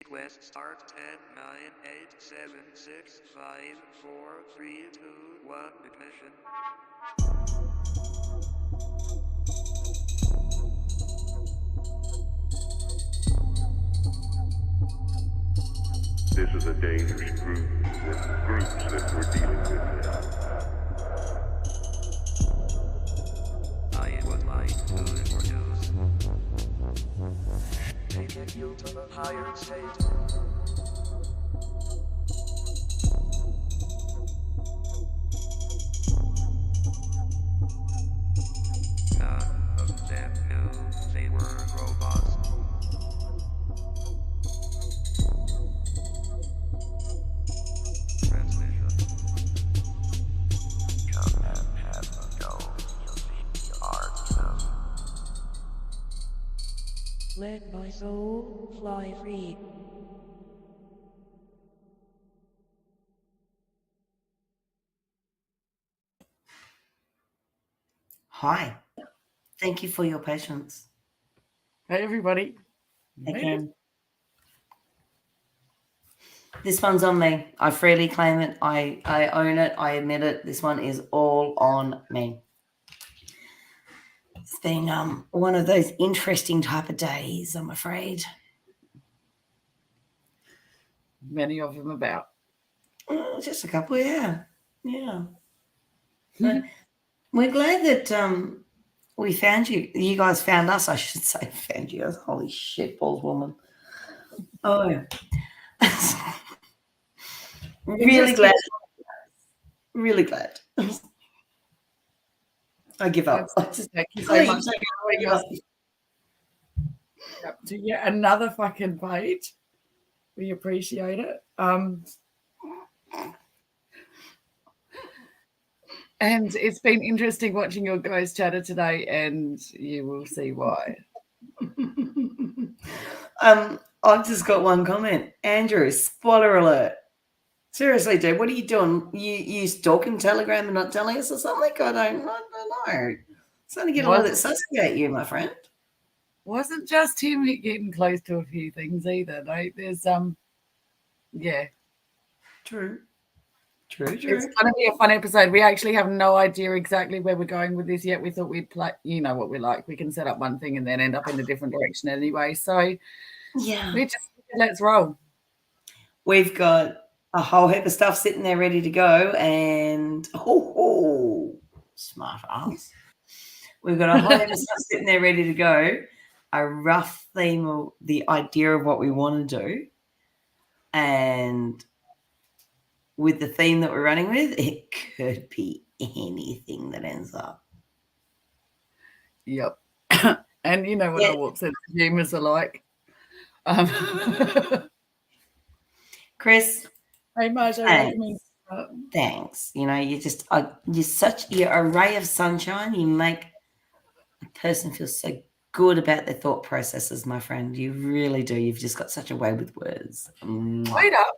Sequence start 10, 9, 8, 7, 6, 5, 4, 3, 2, 1, ignition. This is a dangerous group, the groups that we're dealing with now. I would like to introduce. Taking you to the higher state. None of them knew they were robots. Transmission. Come and have a go. You'll see the art. Let my soul fly free. Hi. Thank you for your patience. Hey, everybody. Again. This one's on me. I freely claim it. I own it. I admit it. This one is all on me. It's been one of those interesting type of days, I'm afraid. Many of them about. Just a couple, yeah. Yeah. But we're glad that we found you. You guys found us, I should say. Found you. Holy shit, balls woman. Oh. Really glad. Really glad. I give up. Thank you so much to yet another fucking page. We appreciate it. And it's been interesting watching your guys chatter today, and you will see why. I've just got one comment. Andrew, spoiler alert. Seriously, dude, what are you doing? You stalking Telegram and not telling us or something? I don't know. Starting to get a little bit sussy at you, my friend. Wasn't just him getting close to a few things either, though. There's yeah. True. It's going to be a fun episode. We actually have no idea exactly where we're going with this yet. We thought we'd play, you know what we like. We can set up one thing and then end up in a different direction anyway. So yeah, let's roll. We've got a whole heap of stuff sitting there ready to go, and smart ass. We've got a whole heap of stuff sitting there ready to go. A rough theme of the idea of what we want to do, and with the theme that we're running with, it could be anything that ends up. Yep. And you know what our warp sense of humors are like. Chris. Hey, Marjo. Thanks. You know, you're a ray of sunshine. You make a person feel so good about their thought processes, my friend. You really do. You've just got such a way with words. Wait up.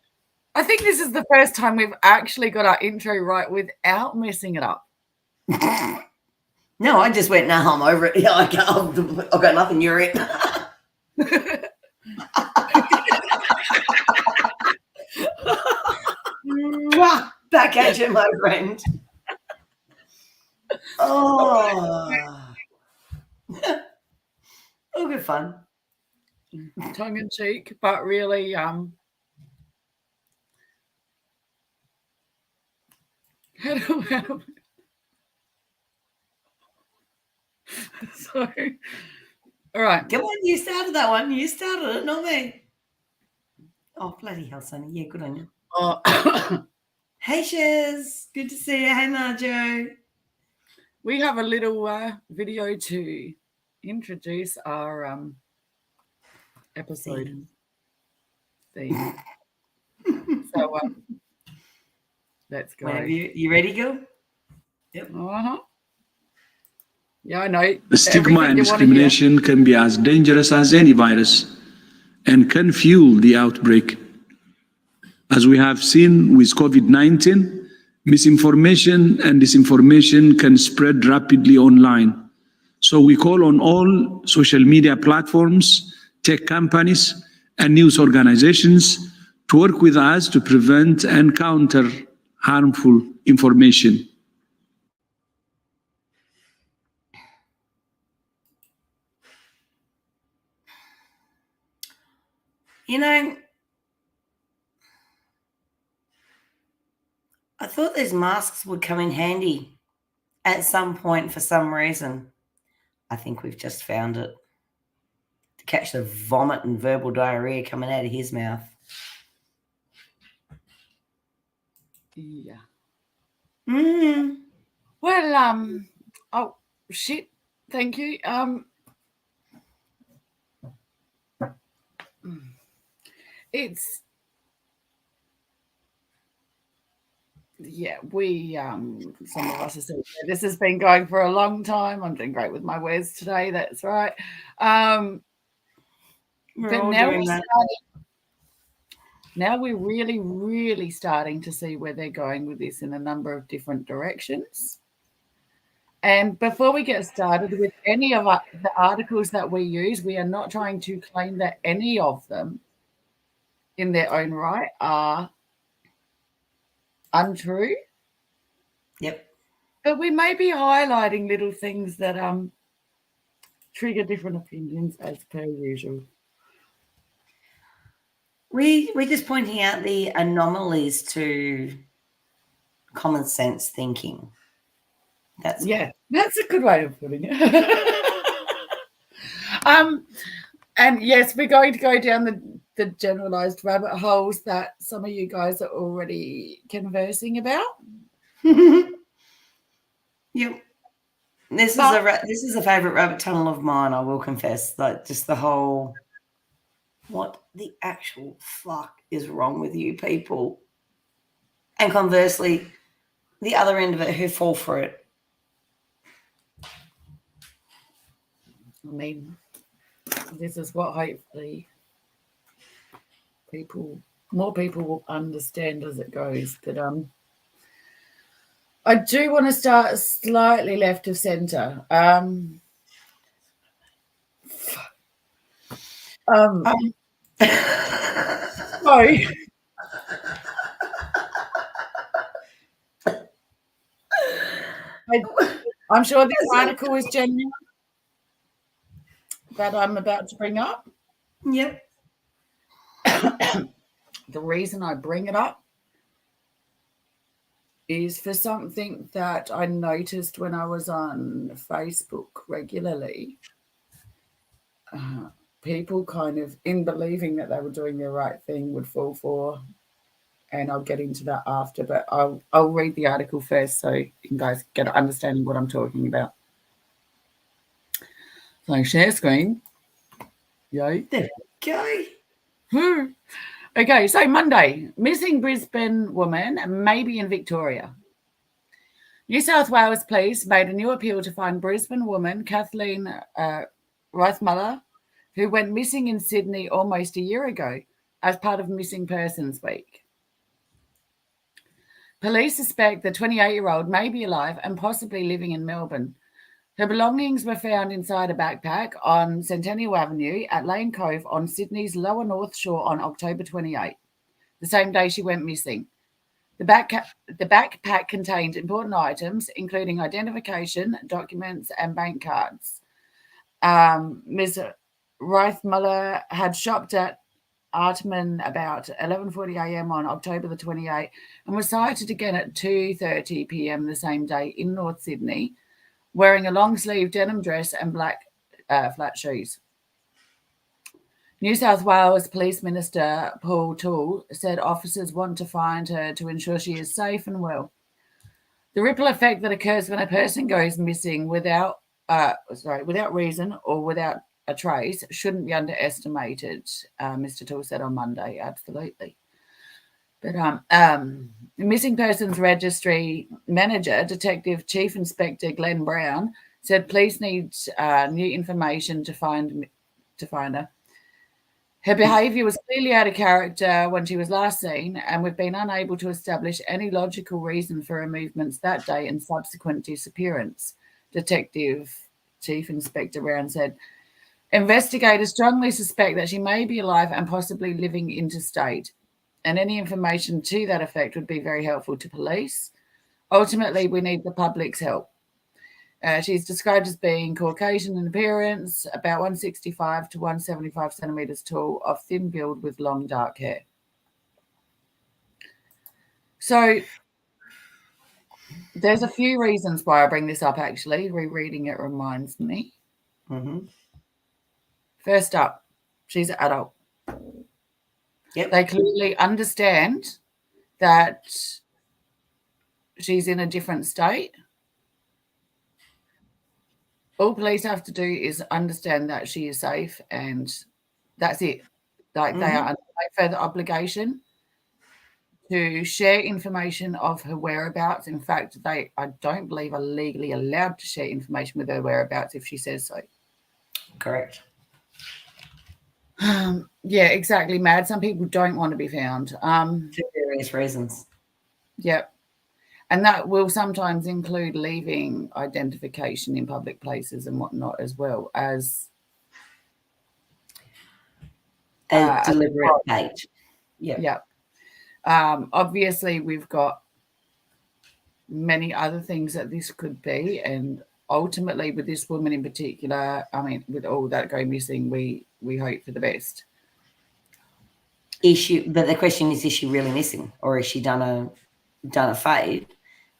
I think this is the first time we've actually got our intro right without messing it up. No, I just went, no, I'm over it. Yeah, I've got nothing. You're it. Back at you, my friend. Oh. It'll be fun. Tongue in cheek, but really, so, all right. Come on, you started that one. You started it, not me. Oh, bloody hell, Sonny. Yeah, good on you. Hey, Shiz. Good to see you. Hey, Marjo. We have a little video to introduce our episode theme. So, let's go. Whenever you ready, Gil? Yep. Yeah, I know. The stigma and discrimination can be as dangerous as any virus and can fuel the outbreak. As we have seen with COVID-19, misinformation and disinformation can spread rapidly online. So we call on all social media platforms, tech companies, and news organizations to work with us to prevent and counter harmful information. You know, I thought these masks would come in handy at some point for some reason. I think we've just found it. To catch the vomit and verbal diarrhea coming out of his mouth. Yeah. Mm. Well, oh shit. Thank you. It's we some of us are saying this has been going for a long time. I'm doing great with my words today, that's right. We're But all now doing that. Now we're really, really starting to see where they're going with this in a number of different directions. And before we get started with any of the articles that we use, we are not trying to claim that any of them in their own right are untrue. Yep. But we may be highlighting little things that trigger different opinions as per usual. We're just pointing out the anomalies to common sense thinking. That's That's a good way of putting it. And yes, we're going to go down the generalized rabbit holes that some of you guys are already conversing about. Yep. This is a favorite rabbit tunnel of mine, I will confess. Like just the whole, what the actual fuck is wrong with you people? And conversely, the other end of it who fall for it. I mean, this is what hopefully more people will understand as it goes. But I do want to start slightly left of centre. Sorry. I'm sure this article is genuine that I'm about to bring up. Yep. The reason I bring it up is for something that I noticed when I was on Facebook regularly. People kind of, in believing that they were doing the right thing, would fall for, and I'll get into that after, but I'll read the article first so you guys get an understanding what I'm talking about. So share screen. Yay. There we go. Okay, so Monday, missing Brisbane woman may be in Victoria. New South Wales Police made a new appeal to find Brisbane woman Kathleen Reithmuller, who went missing in Sydney almost a year ago as part of Missing Persons Week. Police suspect the 28-year-old may be alive and possibly living in Melbourne. Her belongings were found inside a backpack on Centennial Avenue at Lane Cove on Sydney's lower North Shore on October 28, the same day she went missing. The backpack contained important items, including identification, documents, and bank cards. Ms. Reithmuller had shopped at Artman about 11:40 a.m. on October the 28th and was sighted again at 2:30 p.m. the same day in North Sydney, wearing a long-sleeve denim dress and black flat shoes. New South Wales Police Minister Paul Toole said officers want to find her to ensure she is safe and well. The ripple effect that occurs when a person goes missing without reason or without a trace shouldn't be underestimated, Mr. Toole said on Monday. Absolutely. But Missing Persons Registry Manager, Detective Chief Inspector Glenn Brown, said police need new information to find her. Her behaviour was clearly out of character when she was last seen, and we've been unable to establish any logical reason for her movements that day and subsequent disappearance, Detective Chief Inspector Brown said. Investigators strongly suspect that she may be alive and possibly living interstate, and any information to that effect would be very helpful to police. Ultimately, we need the public's help. She's described as being Caucasian in appearance, about 165 to 175 centimetres tall, of thin build with long dark hair. So there's a few reasons why I bring this up, actually. Rereading it reminds me. Mm-hmm. First up, she's an adult. Yep. They clearly understand that she's in a different state. All police have to do is understand that she is safe, and that's it. Like they are under no further obligation to share information of her whereabouts. In fact, I don't believe are legally allowed to share information with her whereabouts if she says so. Correct. Yeah, exactly, Mad. Some people don't want to be found. For various reasons. Yep. And that will sometimes include leaving identification in public places and whatnot, as well as A deliberate hate. Yep. yeah. Obviously, we've got many other things that this could be, and ultimately, with this woman in particular, I mean, with all that going missing, we hope for the best. But the question is she really missing, or has she done a fade,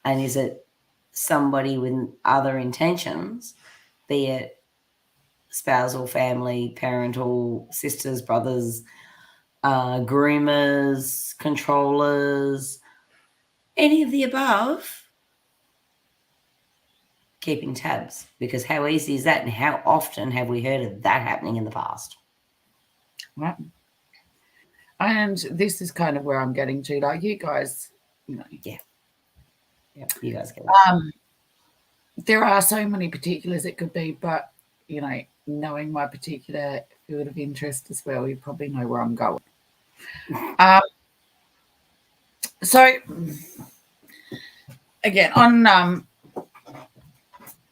and is it somebody with other intentions, be it spousal, family, parental, sisters, brothers, groomers, controllers, any of the above, keeping tabs? Because how easy is that, and how often have we heard of that happening in the past? Right. And this is kind of where I'm getting to, like, you guys, you know. Yeah, you guys get it. There are so many particulars it could be, but, you know, knowing my particular field of interest as well, you probably know where I'm going. So, again, on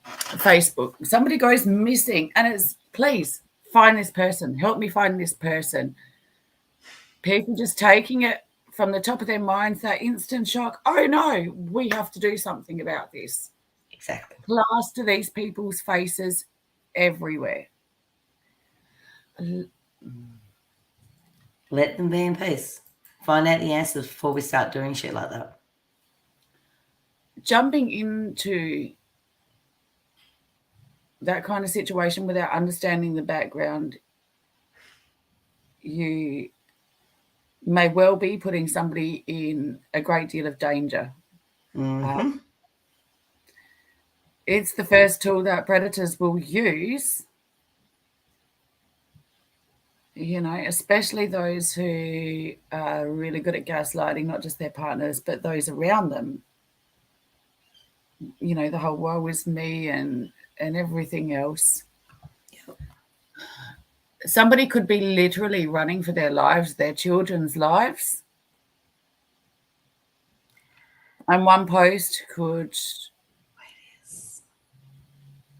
Facebook, somebody goes missing, and it's, please, find this person. Help me find this person. People just taking it from the top of their minds, that instant shock. Oh, no, we have to do something about this. Exactly. Plaster these people's faces everywhere. Let them be in peace. Find out the answers before we start doing shit like that. Jumping into that kind of situation without understanding the background, you may well be putting somebody in a great deal of danger. Mm-hmm. It's the first tool that predators will use, you know, especially those who are really good at gaslighting, not just their partners, but those around them. You know, the whole woe is me and everything else. Yep. Somebody could be literally running for their lives, their children's lives. And one post could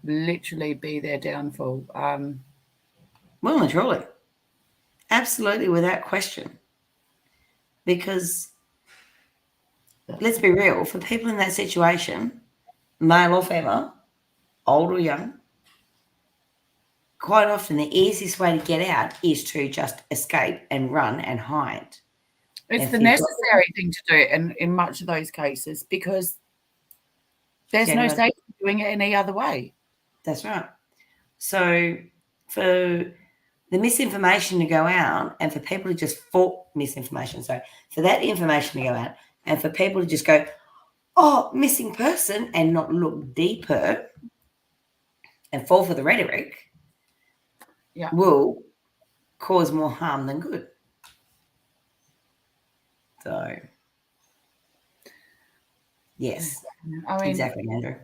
literally be their downfall. Well and truly. Absolutely, without question. Because, let's be real, for people in that situation, male or female, old or young, quite often the easiest way to get out is to just escape and run and hide. It's the necessary thing to do in much of those cases, because there's no safety doing it any other way. That's right. So for the misinformation to go out, and for people to just fall misinformation, so for that information to go out, and for people to just go, oh, missing person, and not look deeper and fall for the rhetoric, will cause more harm than good. So, yes, I mean, exactly, Andrew.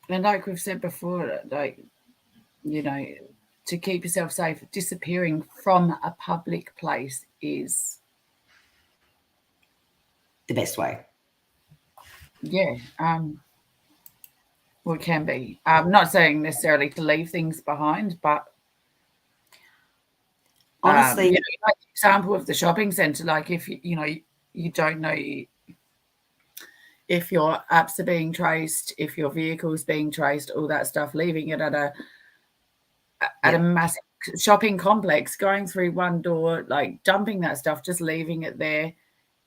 And like we've said before, like, you know, to keep yourself safe, disappearing from a public place is the best way. Yeah. Well, it can be. I'm not saying necessarily to leave things behind, but Honestly, like the example of the shopping centre, like if you don't know if your apps are being traced, if your vehicle's being traced, all that stuff, leaving it at a massive shopping complex, going through one door, like dumping that stuff, just leaving it there,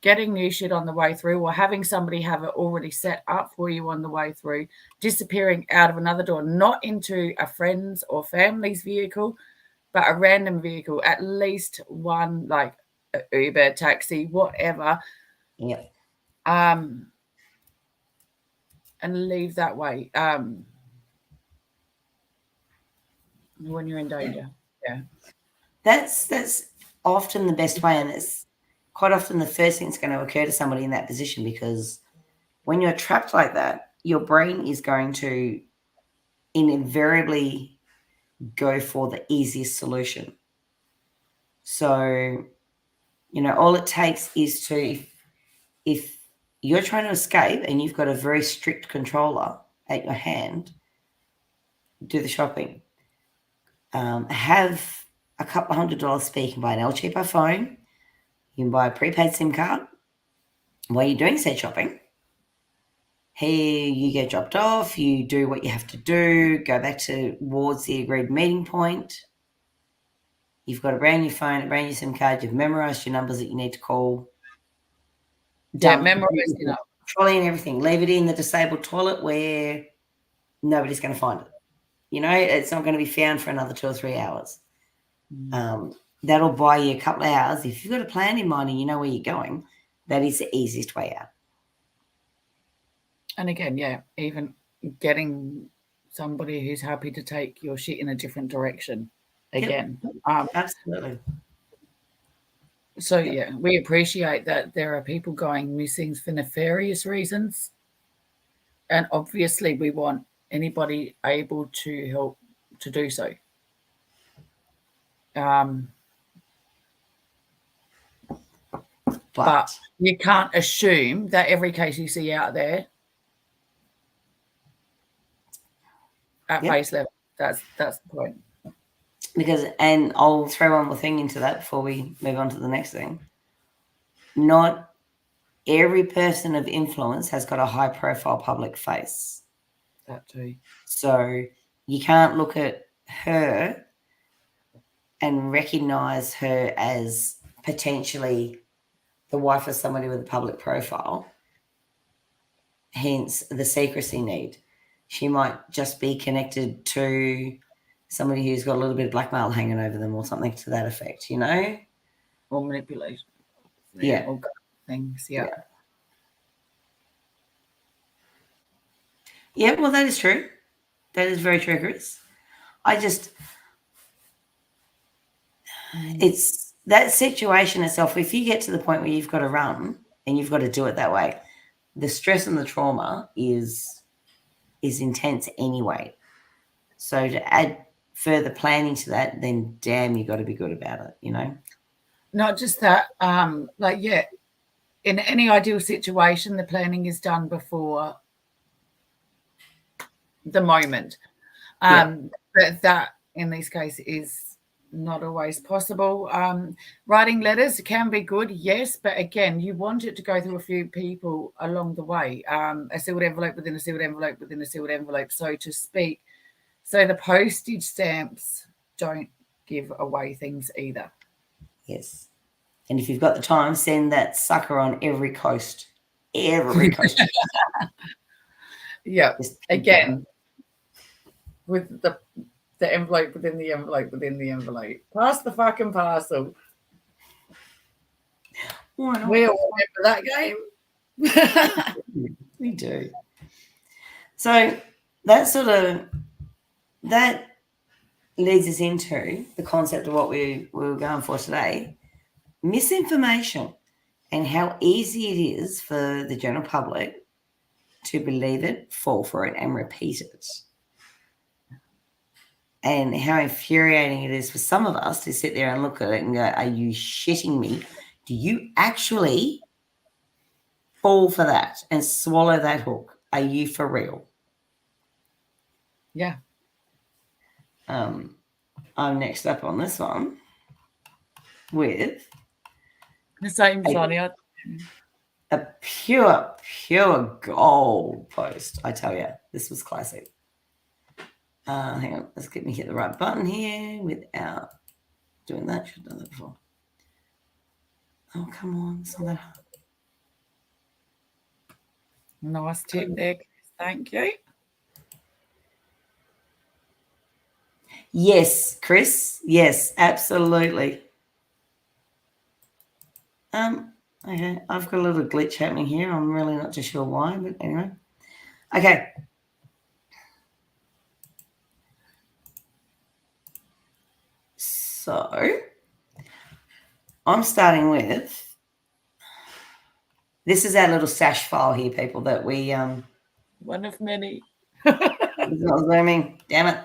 getting new shit on the way through, or having somebody have it already set up for you on the way through, disappearing out of another door, not into a friend's or family's vehicle, but a random vehicle, at least one, like Uber, taxi, whatever. yeah. And leave that way when you're in danger. Yeah. That's often the best way, and it's quite often the first thing that's going to occur to somebody in that position, because when you're trapped like that, your brain is going to invariably go for the easiest solution. So, all it takes is to, if you're trying to escape and you've got a very strict controller at your hand, do the shopping. Have a couple of $100 spare. You can buy an El Cheapo phone. You can buy a prepaid SIM card while you're doing said shopping. Here you get dropped off, you do what you have to do, go back towards the agreed meeting point. You've got a brand new phone, a brand new SIM card, you've memorized your numbers that you need to call. Memorize it up. Trolley and everything. Leave it in the disabled toilet where nobody's going to find it. It's not going to be found for another 2 or 3 hours. That'll buy you a couple of hours. If you've got a plan in mind and you know where you're going, that is the easiest way out. And again, even getting somebody who's happy to take your shit in a different direction. Again, absolutely. So we appreciate that there are people going missing for nefarious reasons, and obviously we want anybody able to help to do so. But you can't assume that every case you see out there at base level. That's the point. Because, and I'll throw one more thing into that before we move on to the next thing. Not every person of influence has got a high profile public face. That too. So you can't look at her and recognize her as potentially the wife of somebody with a public profile. Hence the secrecy need. She might just be connected to somebody who's got a little bit of blackmail hanging over them or something to that effect, Or manipulation. Yeah. All things, yeah. Yeah, well, that is true. That is very true, Chris. It's that situation itself. If you get to the point where you've got to run and you've got to do it that way, the stress and the trauma is intense anyway. So to add further planning to that, then damn, you got to be good about it, Not just that, in any ideal situation, the planning is done before the moment. But that, in this case, is not always possible. Writing letters can be good, yes, but again, you want it to go through a few people along the way. A sealed envelope within a sealed envelope within a sealed envelope, so to speak. So the postage stamps don't give away things either. Yes. And if you've got the time, send that sucker on every coast. Every coast. Yeah. Again, with the envelope within the envelope within the envelope. Pass the fucking parcel. Why not? We all remember that game. We do. So that leads us into the concept of what we were going for today. Misinformation and how easy it is for the general public to believe it, fall for it, and repeat it. And how infuriating it is for some of us to sit there and look at it and go, are you shitting me? Do you actually fall for that and swallow that hook? Are you for real? Yeah. I'm next up on this one with The same, Sonny. a pure gold post. I tell you, this was classic. Hang on, let's get me hit the right button here without doing that. Should have done that before. Oh, come on, it's not that hard. Nice tip there, Chris. Thank you. Yes, Chris. Yes, absolutely. Okay, I've got a little glitch happening here. I'm really not too sure why, but anyway. Okay. So I'm starting with this is our little stash file here, people, that we One of many. it's not zooming, damn it.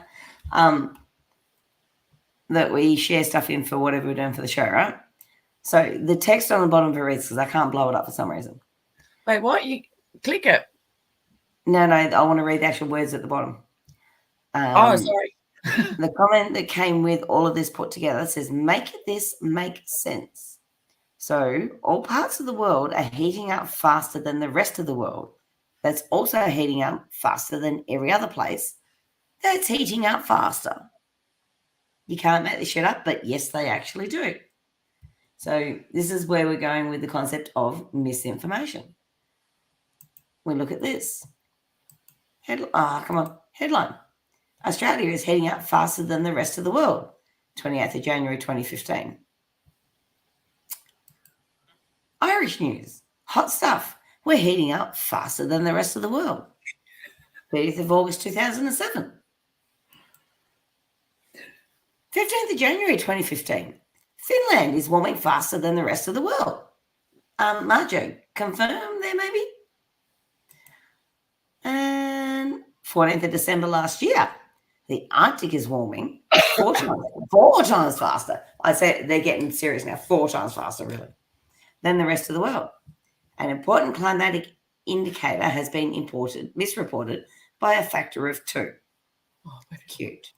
That we share stuff in for whatever we're doing for the show, right? So the text on the bottom of it reads because I can't blow it up for some reason. Wait, what? You click it. No, I want to read the actual words at the bottom. Oh, sorry. The comment that came with all of this put together says, make this make sense. So all parts of the world are heating up faster than the rest of the world. That's also heating up faster than every other place. That's heating up faster. You can't make this shit up, but yes, they actually do. So this is where we're going with the concept of misinformation. We look at this. Headline. Australia is heading up faster than the rest of the world. 28th of January 2015. Irish news. Hot stuff. We're heating up faster than the rest of the world. 30th of August 2007. 15th of January 2015. Finland is warming faster than the rest of the world. Marjo, confirm there maybe? And 14th of December last year. The Arctic is warming four times faster. I say they're getting serious now, 4 times faster, really, than the rest of the world. An important climatic indicator has been misreported by a factor of 2. Oh, cute.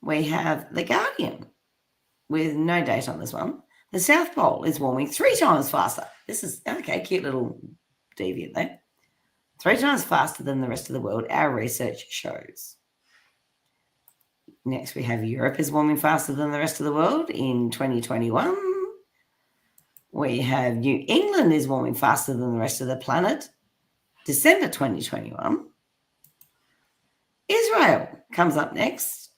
We have The Guardian with no date on this one. The South Pole is warming 3 times faster. This is, okay, cute little deviant there. 3 times faster than the rest of the world, our research shows. Next, we have Europe is warming faster than the rest of the world in 2021. We have New England is warming faster than the rest of the planet, December 2021. Israel comes up next,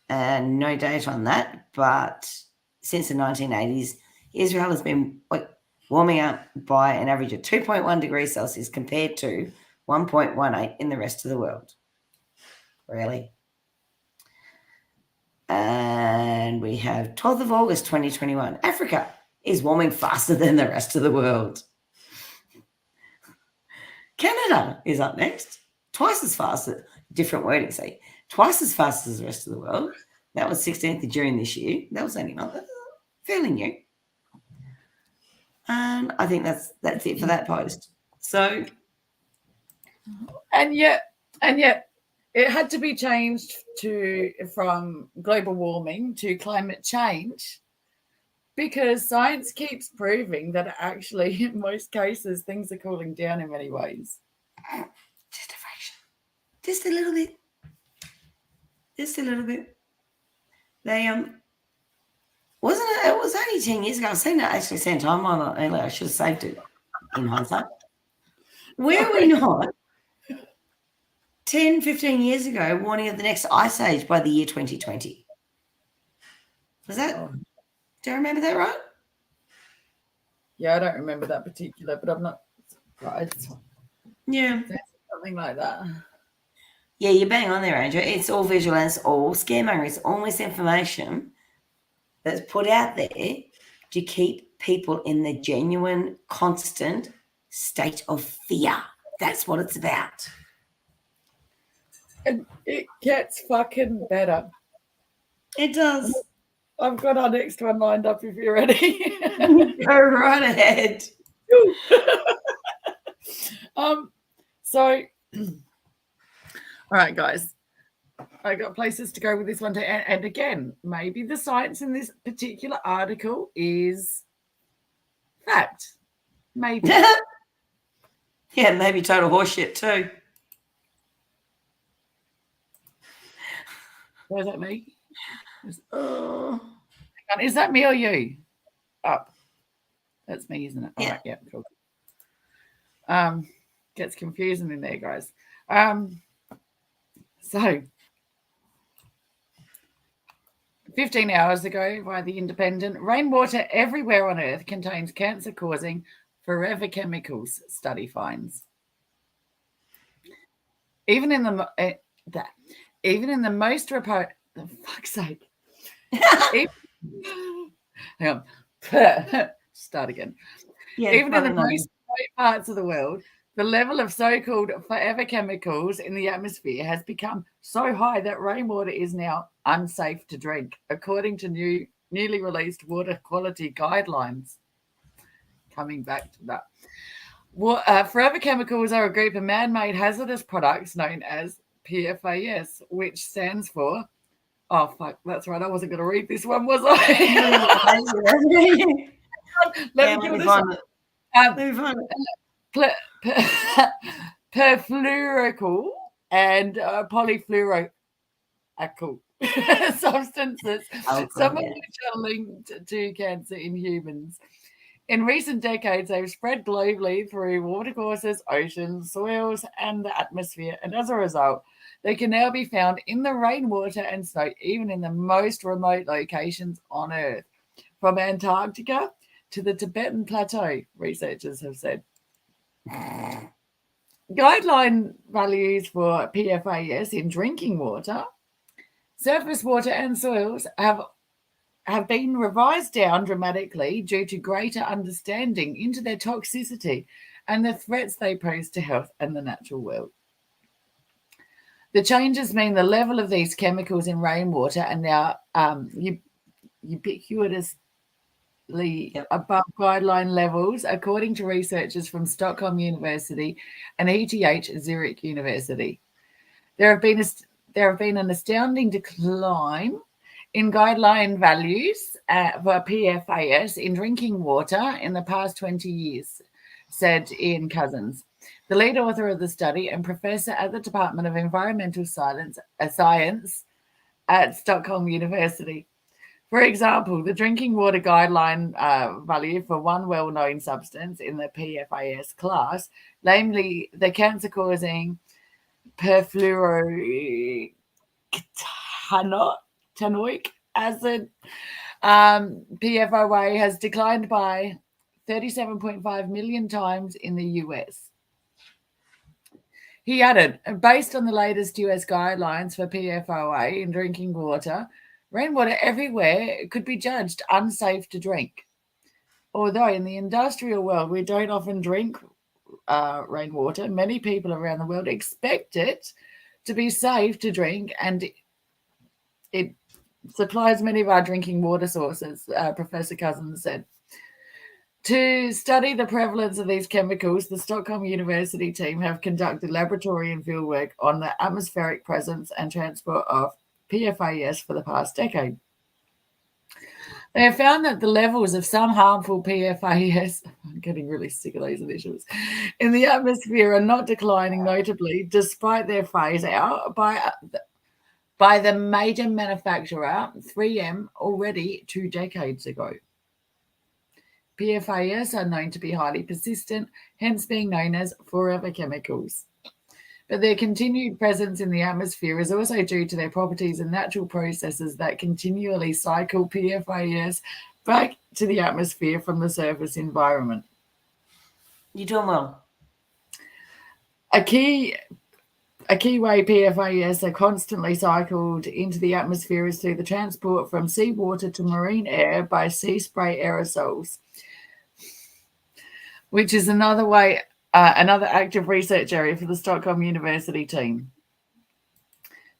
and no date on that, but since the 1980s, Israel has been warming up by an average of 2.1 degrees Celsius compared to 1.18 in the rest of the world. Really? And we have 12th of August 2021. Africa is warming faster than the rest of the world. Canada is up next. Twice as fast, different wording, see. Twice as fast as the rest of the world. That was 16th of June this year. That was only not fairly new. And I think that's it for that post. So, and yet it had to be changed from global warming to climate change because science keeps proving that actually in most cases things are cooling down in many ways. Just a fraction. Just a little bit. Just a little bit. They wasn't it? It was only 10 years ago. I've seen that actually sent time on it earlier. I should have saved it in hindsight. Were we not 10, 15 years ago warning of the next ice age by the year 2020? Was that? Do I remember that right? Yeah, I don't remember that particular, but I'm not surprised. Yeah. Something like that. Yeah, you're bang on there, Andrew. It's all visual and it's all scaremonger. It's all misinformation that's put out there to keep people in the genuine, constant state of fear. That's what it's about. And it gets fucking better. It does. I've got our next one lined up if you're ready. Go right ahead. So All right, guys. I got places to go with this one too. And again, maybe the science in this particular article is fact. Maybe. Yeah, maybe total horseshit too. Where's that me? Is that me or you? Up. That's me, isn't it? All Yeah. right, yeah, cool. Gets confusing in there, guys. So 15 hours ago by The Independent, rainwater everywhere on Earth contains cancer-causing forever chemicals, study finds. Even in the most remote, for fuck's sake. Hang on. Start again. Yeah, Even in the probably most remote parts of the world, the level of so-called forever chemicals in the atmosphere has become so high that rainwater is now unsafe to drink, according to newly released water quality guidelines. Coming back to that. Forever chemicals are a group of man-made hazardous products known as PFAS, which stands for... Oh, fuck, that's right. I wasn't going to read this one, was I? Let me move on. Move on. Perfluoroalkyl and polyfluoroalkyl substances, some of which are linked to cancer in humans. In recent decades, they've spread globally through watercourses, oceans, soils, and the atmosphere. And as a result, they can now be found in the rainwater and snow, even in the most remote locations on Earth. From Antarctica to the Tibetan Plateau, researchers have said. Guideline values for PFAS in drinking water, surface water, and soils have been revised down dramatically due to greater understanding into their toxicity and the threats they pose to health and the natural world. The changes mean the level of these chemicals in rainwater are now ubiquitously above guideline levels, according to researchers from Stockholm University and ETH Zurich University. There have been an astounding decline in guideline values for PFAS in drinking water in the past 20 years, said Ian Cousins, the lead author of the study and professor at the Department of Environmental Science at Stockholm University. For example, the drinking water guideline value for one well-known substance in the PFAS class, namely the cancer-causing perfluoroalkyl tanoic acid, PFOA, has declined by 37.5 million times in the US. He added, based on the latest US guidelines for PFOA in drinking water, rainwater everywhere could be judged unsafe to drink. Although in the industrial world we don't often drink rainwater, many people around the world expect it to be safe to drink, and it supplies many of our drinking water sources, Professor Cousins said. To study the prevalence of these chemicals, the Stockholm University team have conducted laboratory and fieldwork on the atmospheric presence and transport of PFAS for the past decade. They have found that the levels of some harmful PFAS, I'm getting really sick of these initials, in the atmosphere are not declining notably, despite their phase out by the major manufacturer 3M already 2 decades ago. PFAS are known to be highly persistent, hence being known as forever chemicals. But their continued presence in the atmosphere is also due to their properties and natural processes that continually cycle PFAS back to the atmosphere from the surface environment. You're doing well. A key way PFAS are constantly cycled into the atmosphere is through the transport from seawater to marine air by sea spray aerosols, which is another active research area for the Stockholm University team.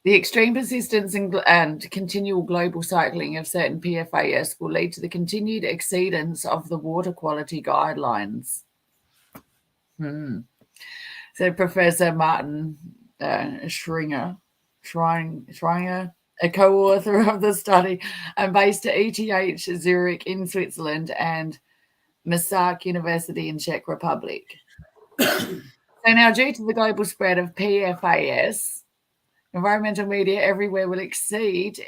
The extreme persistence and continual global cycling of certain PFAS will lead to the continued exceedance of the water quality guidelines. So Professor Martin Schringer, a co-author of the study, and based at ETH Zurich in Switzerland and Masak University in Czech Republic. So now, due to the global spread of PFAS, environmental media everywhere will exceed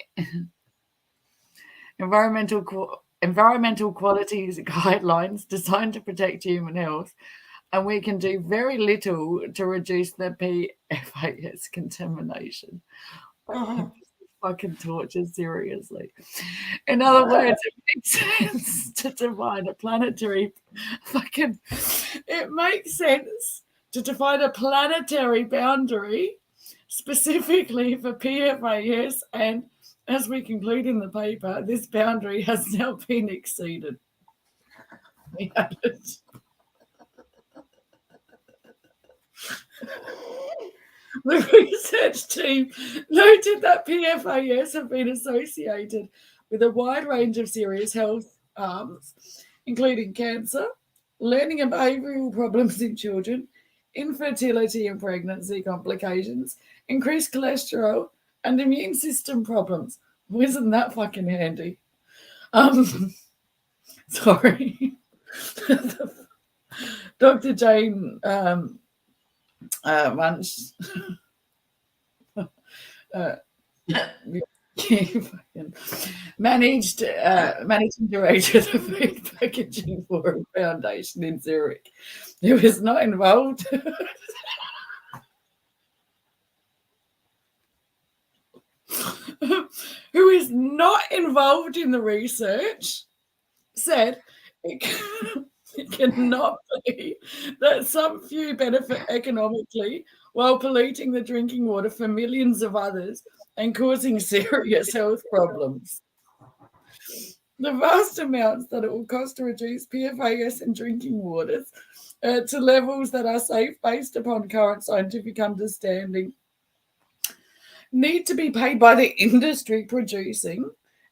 environmental qualities guidelines designed to protect human health, and we can do very little to reduce the PFAS contamination. Fucking torture, seriously. In other words, it makes sense to define a planetary boundary specifically for PFAS, and as we conclude in the paper, this boundary has now been exceeded. We had it. The research team noted that PFAS have been associated with a wide range of serious health harms, including cancer, learning and behavioural problems in children, infertility and pregnancy complications, increased cholesterol, and immune system problems. Well, isn't that fucking handy? Sorry. Dr. Jane Munch, managing director of the Food Packaging Forum Foundation in Zurich, who is not involved. Who is not involved in the research, said it cannot be that some few benefit economically while polluting the drinking water for millions of others and causing serious health problems. The vast amounts that it will cost to reduce PFAS in drinking waters to levels that are safe based upon current scientific understanding need to be paid by the industry producing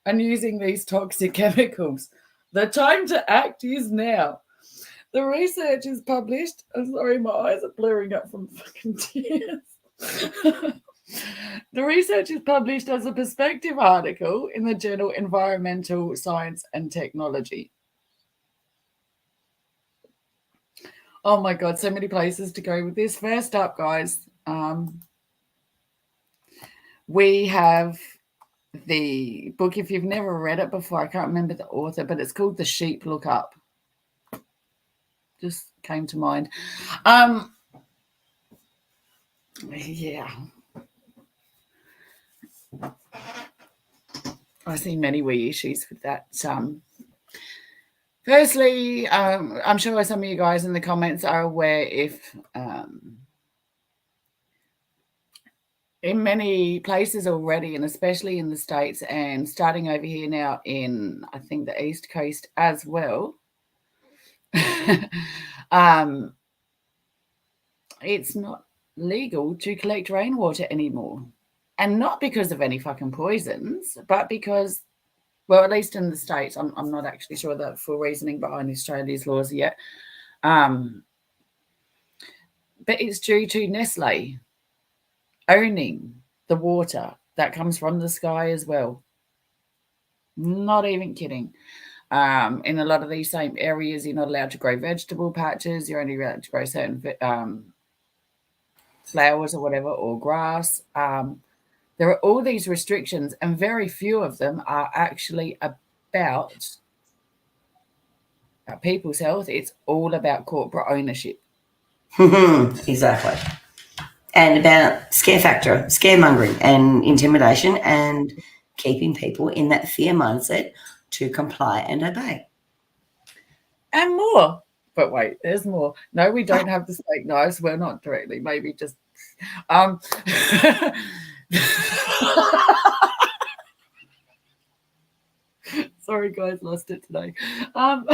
and using these toxic chemicals. The time to act is now. The research is published. I'm sorry, my eyes are blurring up from fucking tears. The research is published as a perspective article in the journal Environmental Science and Technology. Oh my God, so many places to go with this. First up, guys, we have the book. If you've never read it before, I can't remember the author, but it's called The Sheep Look Up. Just came to mind. Yeah. I see many wee issues with that. Firstly, I'm sure some of you guys in the comments are aware if in many places already, and especially in the States and starting over here now in, I think, the East Coast as well, it's not legal to collect rainwater anymore. And not because of any fucking poisons, but because, well, at least in the States, I'm not actually sure the full reasoning behind Australia's laws yet. But it's due to Nestle owning the water that comes from the sky as well. Not even kidding. In a lot of these same areas, you're not allowed to grow vegetable patches. You're only allowed to grow certain flowers or whatever, or grass. There are all these restrictions, and very few of them are actually about people's health. It's all about corporate ownership. Exactly. And about scare factor, scaremongering and intimidation, and keeping people in that fear mindset to comply and obey. And more. But wait, there's more. No, we don't have the steak knives. We're not directly. Maybe just... Sorry, guys, lost it today. But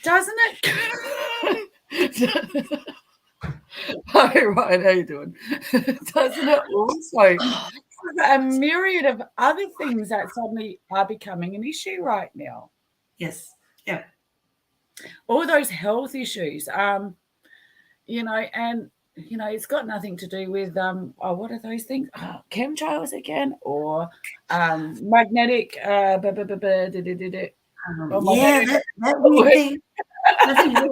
doesn't it... Hi, Ryan, how you doing? Doesn't it also a myriad of other things that suddenly are becoming an issue right now? Yes. Yeah. All those health issues, and you know, it's got nothing to do with what are those things? Chemtrails again, or magnetic Oh my Yeah, God. that weird thing. Nothing to do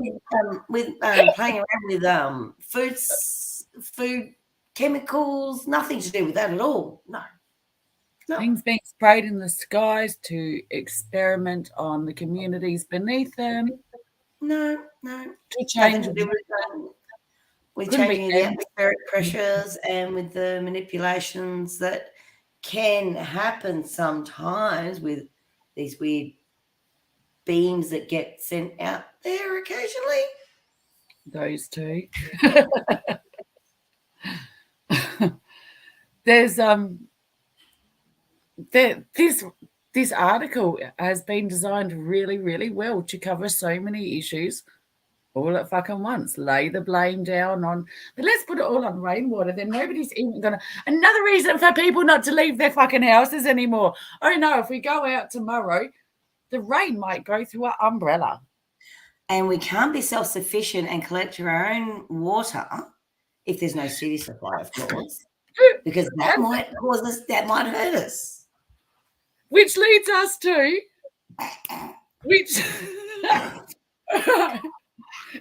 with playing around with food chemicals. Nothing to do with that at all. No. Things being sprayed in the skies to experiment on the communities beneath them No. to change. Nothing to do with Couldn't be changing the them. atmospheric pressures and with the manipulations that can happen sometimes with these weird beams that get sent out there occasionally. Those two. There's this article has been designed really, really well to cover so many issues all at fucking once. Lay the blame down on, but let's put it all on rainwater. Then nobody's even gonna. Another reason for people not to leave their fucking houses anymore. Oh no, if we go out tomorrow, the rain might go through our umbrella. And we can't be self-sufficient and collect our own water if there's no city supply, of course, because that might hurt us. Which leads us to which.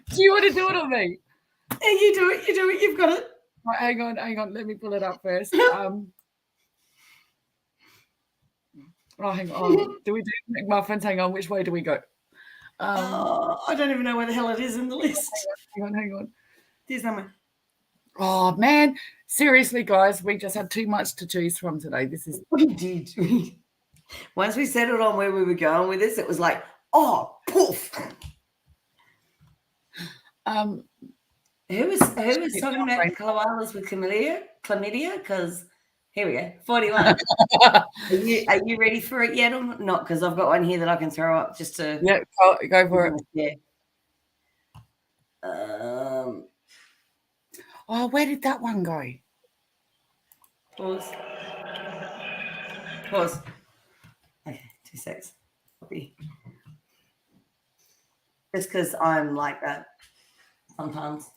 Do you want to do it on me? Yeah, you do it. You've got it. Right, hang on. Let me pull it up first. Hang on. Do we do McMuffins? Hang on. Which way do we go? I don't even know where the hell it is in the list. Hang on. There's somewhere. Oh man, seriously, guys, we just had too much to choose from today. This is We did. Once we settled on where we were going with this, it was like, oh, poof. Who was talking about koalas with chlamydia? Because here we go, 41. Are you ready for it yet or not? Because I've got one here that I can throw up just to. Yeah, go for it. Yeah. Oh, where did that one go? Pause. Okay, 2 seconds. Just because I'm like that sometimes.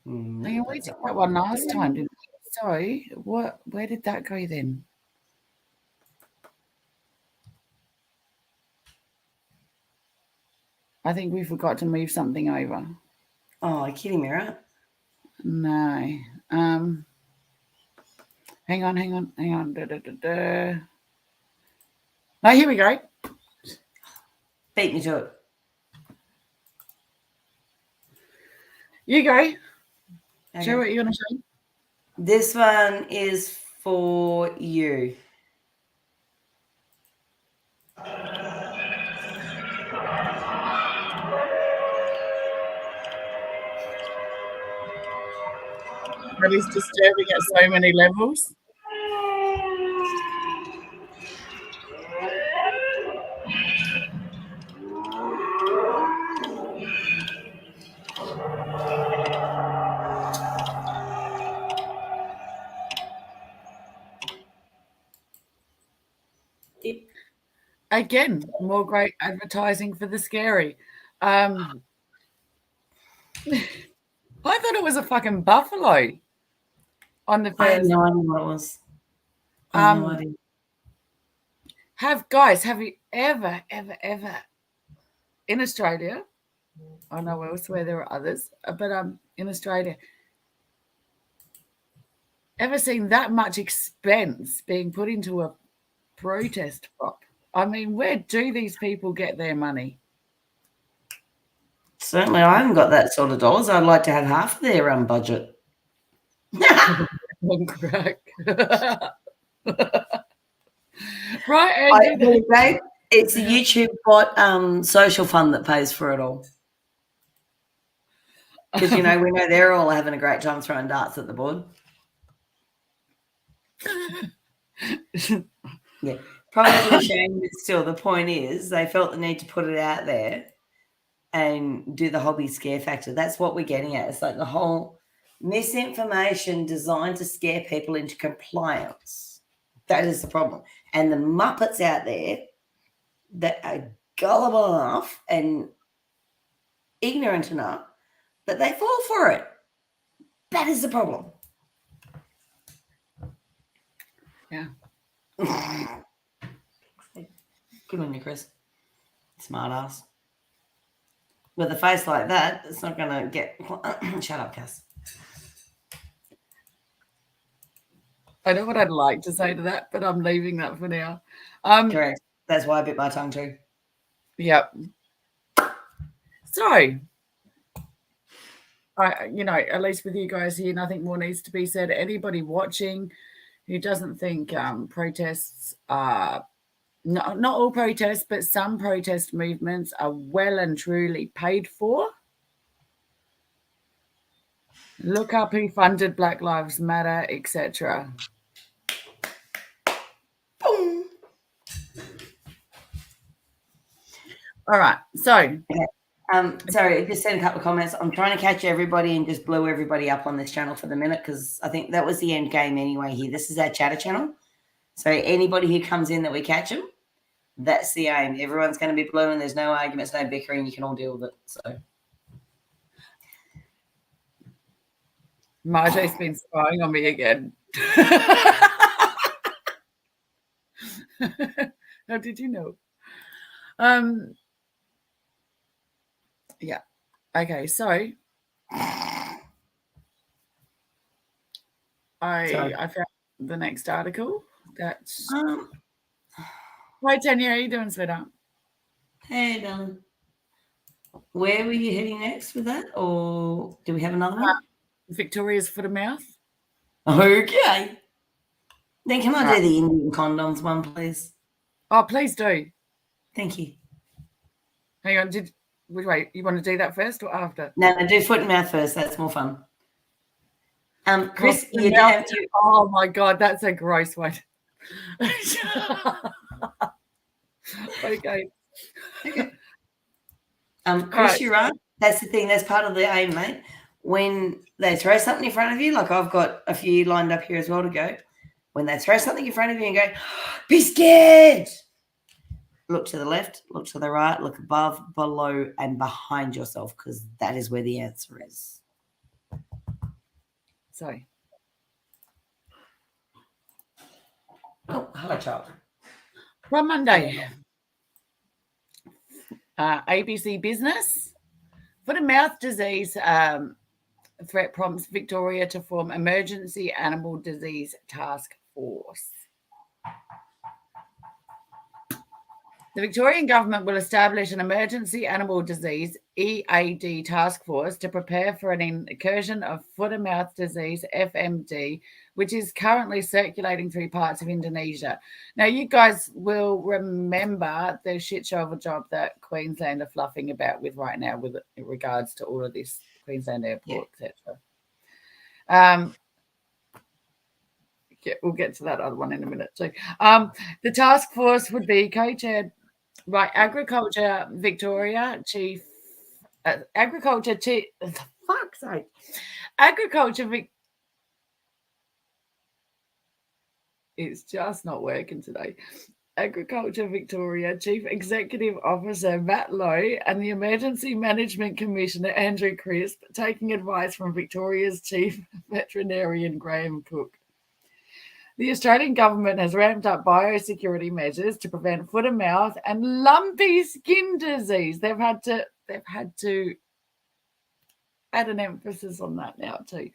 We took that one last time, didn't we? So, where did that go then? I think we forgot to move something over. Oh, are you kidding me, right? No. Hang on. No, here we go. Beat me to it. You go. Okay. Show what you're going to show. This one is for you. That is disturbing at so many levels. Again, more great advertising for the scary. I thought it was a fucking buffalo on the I had first. no idea what it was. I had no idea. Have you ever in Australia? I know elsewhere there are others, but in Australia, ever seen that much expense being put into a protest prop? I mean, where do these people get their money? Certainly, I haven't got that sort of dollars. I'd like to have half of their budget. Crack. Right, Andrew. It's the YouTube bot social fund that pays for it all. Because, we know they're all having a great time throwing darts at the board. Yeah. Probably a shame, but still, the point is they felt the need to put it out there and do the hobby scare factor. That's what we're getting at. It's like the whole misinformation designed to scare people into compliance. That is the problem. And the Muppets out there that are gullible enough and ignorant enough that they fall for it. That is the problem. Yeah. Good on you, Chris. Smart ass. With a face like that, it's not going to get... Shut up, Cass. I know what I'd like to say to that, but I'm leaving that for now. Correct. That's why I bit my tongue too. Yep. So, at least with you guys here, nothing more needs to be said. Anybody watching who doesn't think protests are, not all protests, but some protest movements are well and truly paid for, look up who funded Black Lives Matter, etc. Boom. All right. So, sorry, I just sent a couple of comments. I'm trying to catch everybody and just blow everybody up on this channel for the minute because I think that was the end game anyway here. This is our chatter channel. So anybody who comes in that we catch them, that's the aim. Everyone's going to be blue and there's no arguments, no bickering. You can all deal with it. So Marjo's been spying on me again. How did you know? Yeah. Okay, so I found the next article. That's hi Tanya, how you doing, sweetheart? Hey, darling. Where were you heading next with that? Or do we have another one? Victoria's foot and mouth. Okay. Then can I do the Indian condoms one, please? Oh, please do. Thank you. Hang on, wait, you want to do that first or after? No, do foot and mouth first. That's more fun. Chris, Oh, you don't have to. Oh my God, that's a gross one. Okay. Chris, you're right. That's the thing. That's part of the aim, mate. When they throw something in front of you, like I've got a few lined up here as well to go. When they throw something in front of you and go, be scared. Look to the left, look to the right, look above, below, and behind yourself, because that is where the answer is. So. Oh, hello, child. From Monday, ABC Business, foot and mouth disease threat prompts Victoria to form emergency animal disease task force. The Victorian government will establish an emergency animal disease EAD task force to prepare for an incursion of foot and mouth disease FMD, which is currently circulating through parts of Indonesia. Now, you guys will remember the shit show of a job that Queensland are fluffing about with right now with regards to all of this Queensland airport, etc. We'll get to that other one in a minute too. The task force would be co-chaired by Agriculture Victoria Chief, Agriculture Chief, fuck's sake, it's just not working today. Agriculture Victoria Chief Executive Officer Matt Lowe and the Emergency Management Commissioner Andrew Crisp, taking advice from Victoria's Chief Veterinarian Graham Cook. The Australian government has ramped up biosecurity measures to prevent foot and mouth and lumpy skin disease. They've had to add an emphasis on that now too.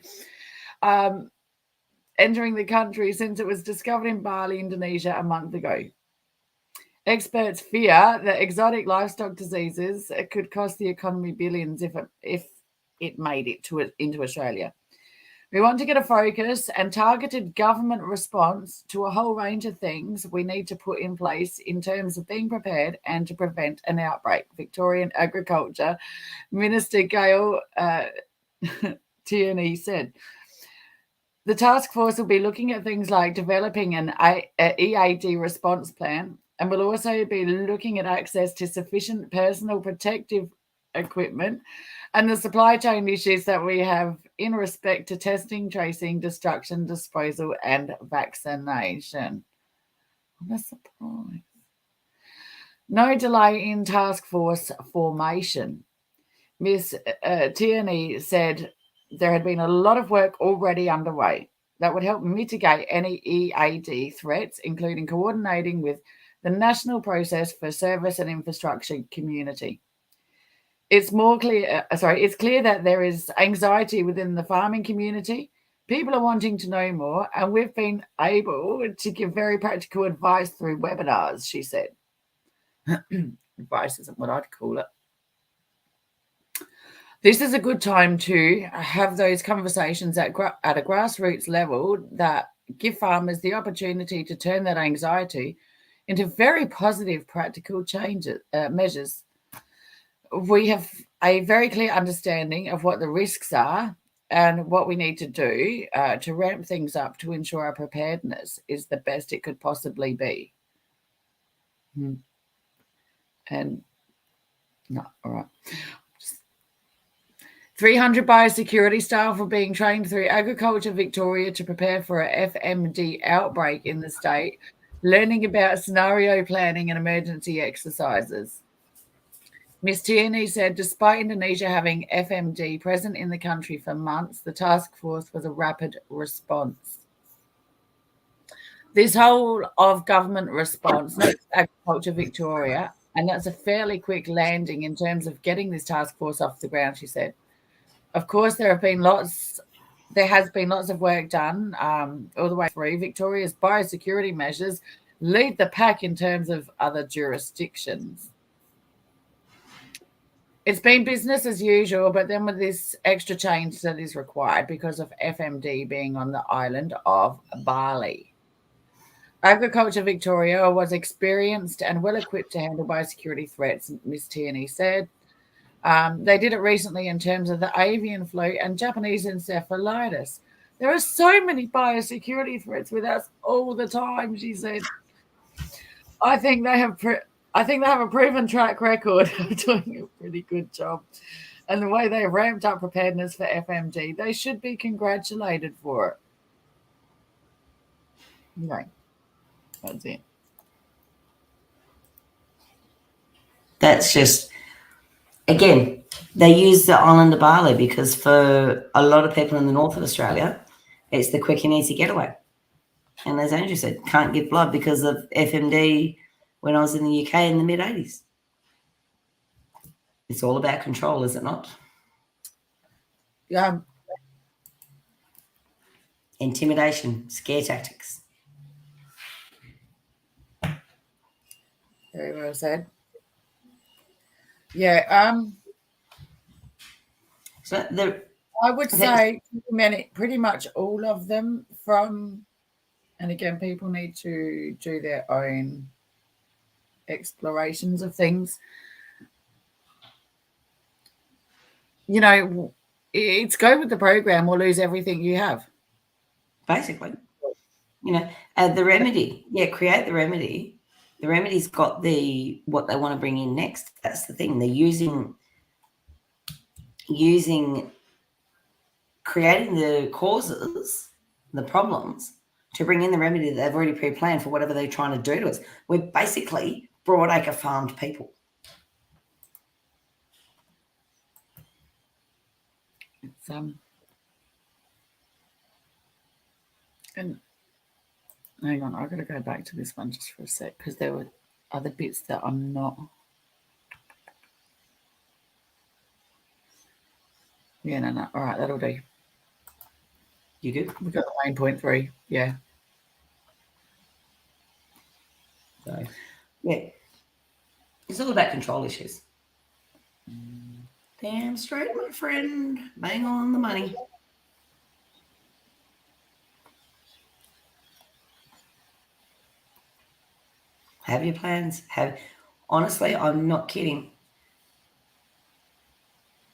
Entering the country since it was discovered in Bali, Indonesia, a month ago. Experts fear that exotic livestock diseases could cost the economy billions if it made it into Australia. We want to get a focus and targeted government response to a whole range of things we need to put in place in terms of being prepared and to prevent an outbreak. Victorian Agriculture Minister Gail Tierney said. The task force will be looking at things like developing an EAD response plan and will also be looking at access to sufficient personal protective equipment and the supply chain issues that we have in respect to testing, tracing, destruction, disposal, and vaccination. I'm a surprise. No delay in task force formation. Miss Tierney said there had been a lot of work already underway that would help mitigate any EAD threats, including coordinating with the National Process for Service and Infrastructure community. It's clear that there is anxiety within the farming community. People are wanting to know more, and we've been able to give very practical advice through webinars, she said. Advice isn't what I'd call it. This is a good time to have those conversations at a grassroots level that give farmers the opportunity to turn that anxiety into very positive practical measures. We have a very clear understanding of what the risks are and what we need to do to ramp things up to ensure our preparedness is the best it could possibly be. And no, all right. 300 biosecurity staff were being trained through Agriculture Victoria to prepare for a FMD outbreak in the state, learning about scenario planning and emergency exercises. Ms. Tierney said, despite Indonesia having FMD present in the country for months, the task force was a rapid response. This whole of government response, not Agriculture Victoria, and that's a fairly quick landing in terms of getting this task force off the ground, she said. Of course, there has been lots of work done all the way through. Victoria's biosecurity measures lead the pack in terms of other jurisdictions. It's been business as usual, but then with this extra change that is required because of FMD being on the island of Bali. Agriculture Victoria was experienced and well equipped to handle biosecurity threats, Ms. Tierney said. They did it recently in terms of the avian flu and Japanese encephalitis. There are so many biosecurity threats with us all the time, she said. I think they have a proven track record of doing a pretty good job. And the way they have ramped up preparedness for FMD, they should be congratulated for it. No, that's it. That's just, again, they use the island of Bali because for a lot of people in the north of Australia, it's the quick and easy getaway. And as Andrew said, can't give blood because of FMD when I was in the UK in the mid-80s. It's all about control, is it not? Yeah. Intimidation, scare tactics. Very well said. Yeah. So I would say pretty much all of them from, and again, people need to do their own explorations of things. You know, it's go with the program or lose everything you have. Basically, you know, the remedy, create the remedy. The remedy's got what they want to bring in next. That's the thing. They're using creating the causes, the problems, to bring in the remedy that they've already pre-planned for whatever they're trying to do to us. We're basically broadacre farmed people. It's and hang on, I've got to go back to this one just for a sec because there were other bits that I'm not. Yeah, no. All right, that'll do. You good? We got the main point 3. Yeah. So, yeah, it's all about control issues. Damn straight, my friend. Bang on the money. Have your plans. Honestly, I'm not kidding.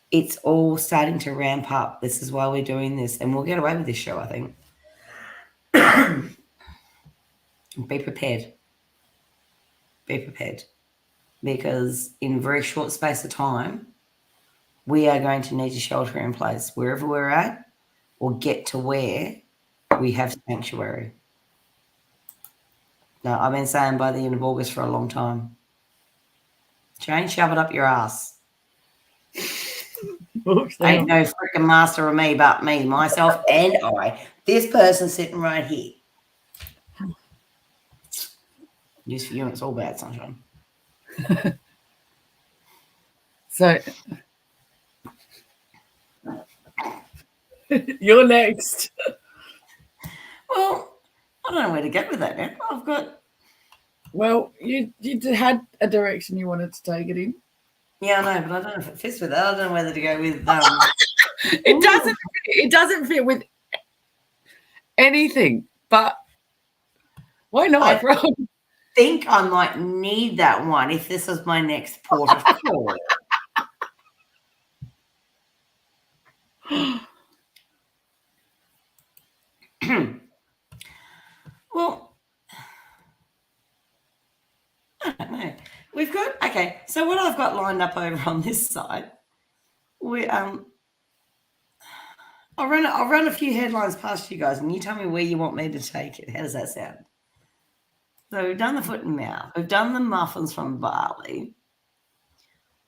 It's all starting to ramp up. This is why we're doing this, and we'll get away with this show, I think. Be prepared. Be prepared. Because in a very short space of time, we are going to need to shelter in place wherever we're at or get to where we have sanctuary. Now, I've been saying by the end of August for a long time. Jane, shove it up your ass. Oops, hang Ain't on. no freaking master of me but me, myself, and I. This person sitting right here. Just for you, it's all bad, sunshine. So you're next. Well, I don't know where to go with that now. I've got. Well, you had a direction you wanted to take it in. Yeah, I know, but I don't know if it fits with that. I don't know whether to go with. It doesn't fit with anything, but why not? I think I might need that one if this is my next port of call. Well, I don't know. We've got okay. So what I've got lined up over on this side, I'll run a few headlines past you guys, and you tell me where you want me to take it. How does that sound? So we've done the foot and mouth. We've done the muffins from Bali.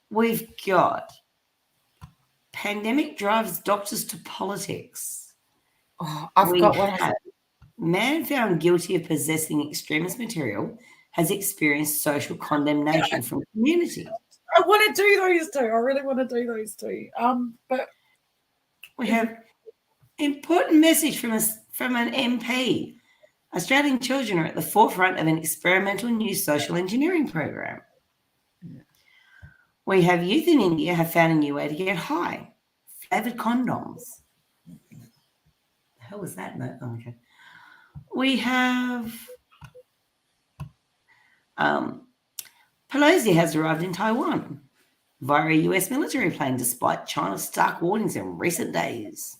We've got pandemic drives doctors to politics. Oh, I've got one. Man found guilty of possessing extremist material has experienced social condemnation from community. I want to do those two. I really want to do those two. But we have important message from an MP. Australian children are at the forefront of an experimental new social engineering program. Yeah. We have youth in India have found a new way to get high. Flavored condoms. The hell was that? No, oh, okay. We have Pelosi has arrived in Taiwan via a US military plane despite China's stark warnings in recent days.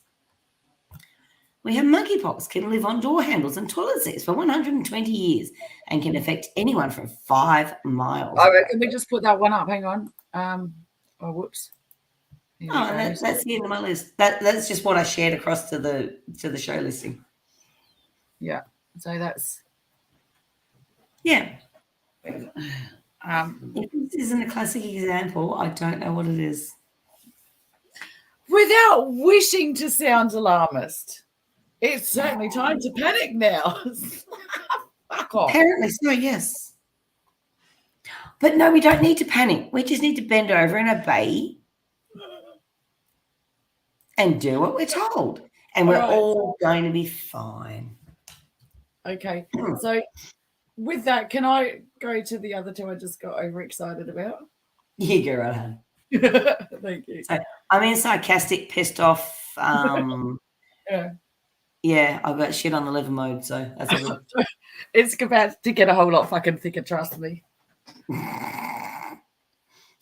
We have monkeypox can live on door handles and toilet seats for 120 years and can affect anyone from 5 miles. I reckon we just put that one up. Hang on. Oh, whoops. That's the end of my list. That's just what I shared across to the show listing. Yeah. So that's yeah. If this isn't a classic example, I don't know what it is. Without wishing to sound alarmist, it's certainly time to panic now. Fuck off. Apparently so, yes. But no, we don't need to panic. We just need to bend over and obey and do what we're told. And we're all going to be fine. Okay. So with that, can I go to the other two I just got overexcited about? You go right ahead. Thank you. So, I mean, sarcastic, pissed off. Yeah, I've got shit on the liver mode, so that's a It's about to get a whole lot fucking thicker, trust me.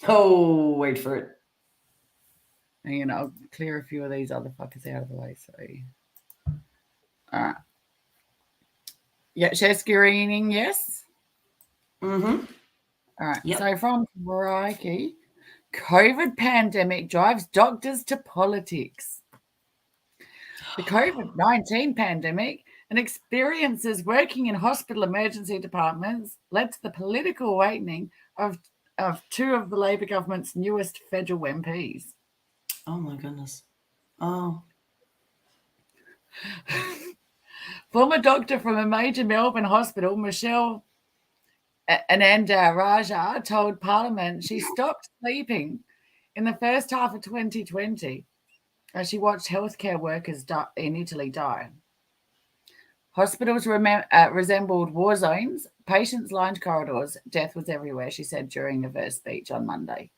Oh, wait for it. And, I'll clear a few of these other fuckers out of the way. So, all right. Yeah, share screening, yes? Mm-hmm. All right. Yep. So from Crikey, COVID pandemic drives doctors to politics. The COVID-19 pandemic and experiences working in hospital emergency departments led to the political awakening of two of the Labor government's newest federal MPs. Oh, my goodness. Oh. Former doctor from a major Melbourne hospital, Michelle Ananda Raja, told Parliament she stopped sleeping in the first half of 2020 as she watched healthcare workers in Italy die. Hospitals resembled war zones. Patients lined corridors. Death was everywhere, she said during a verse speech on Monday.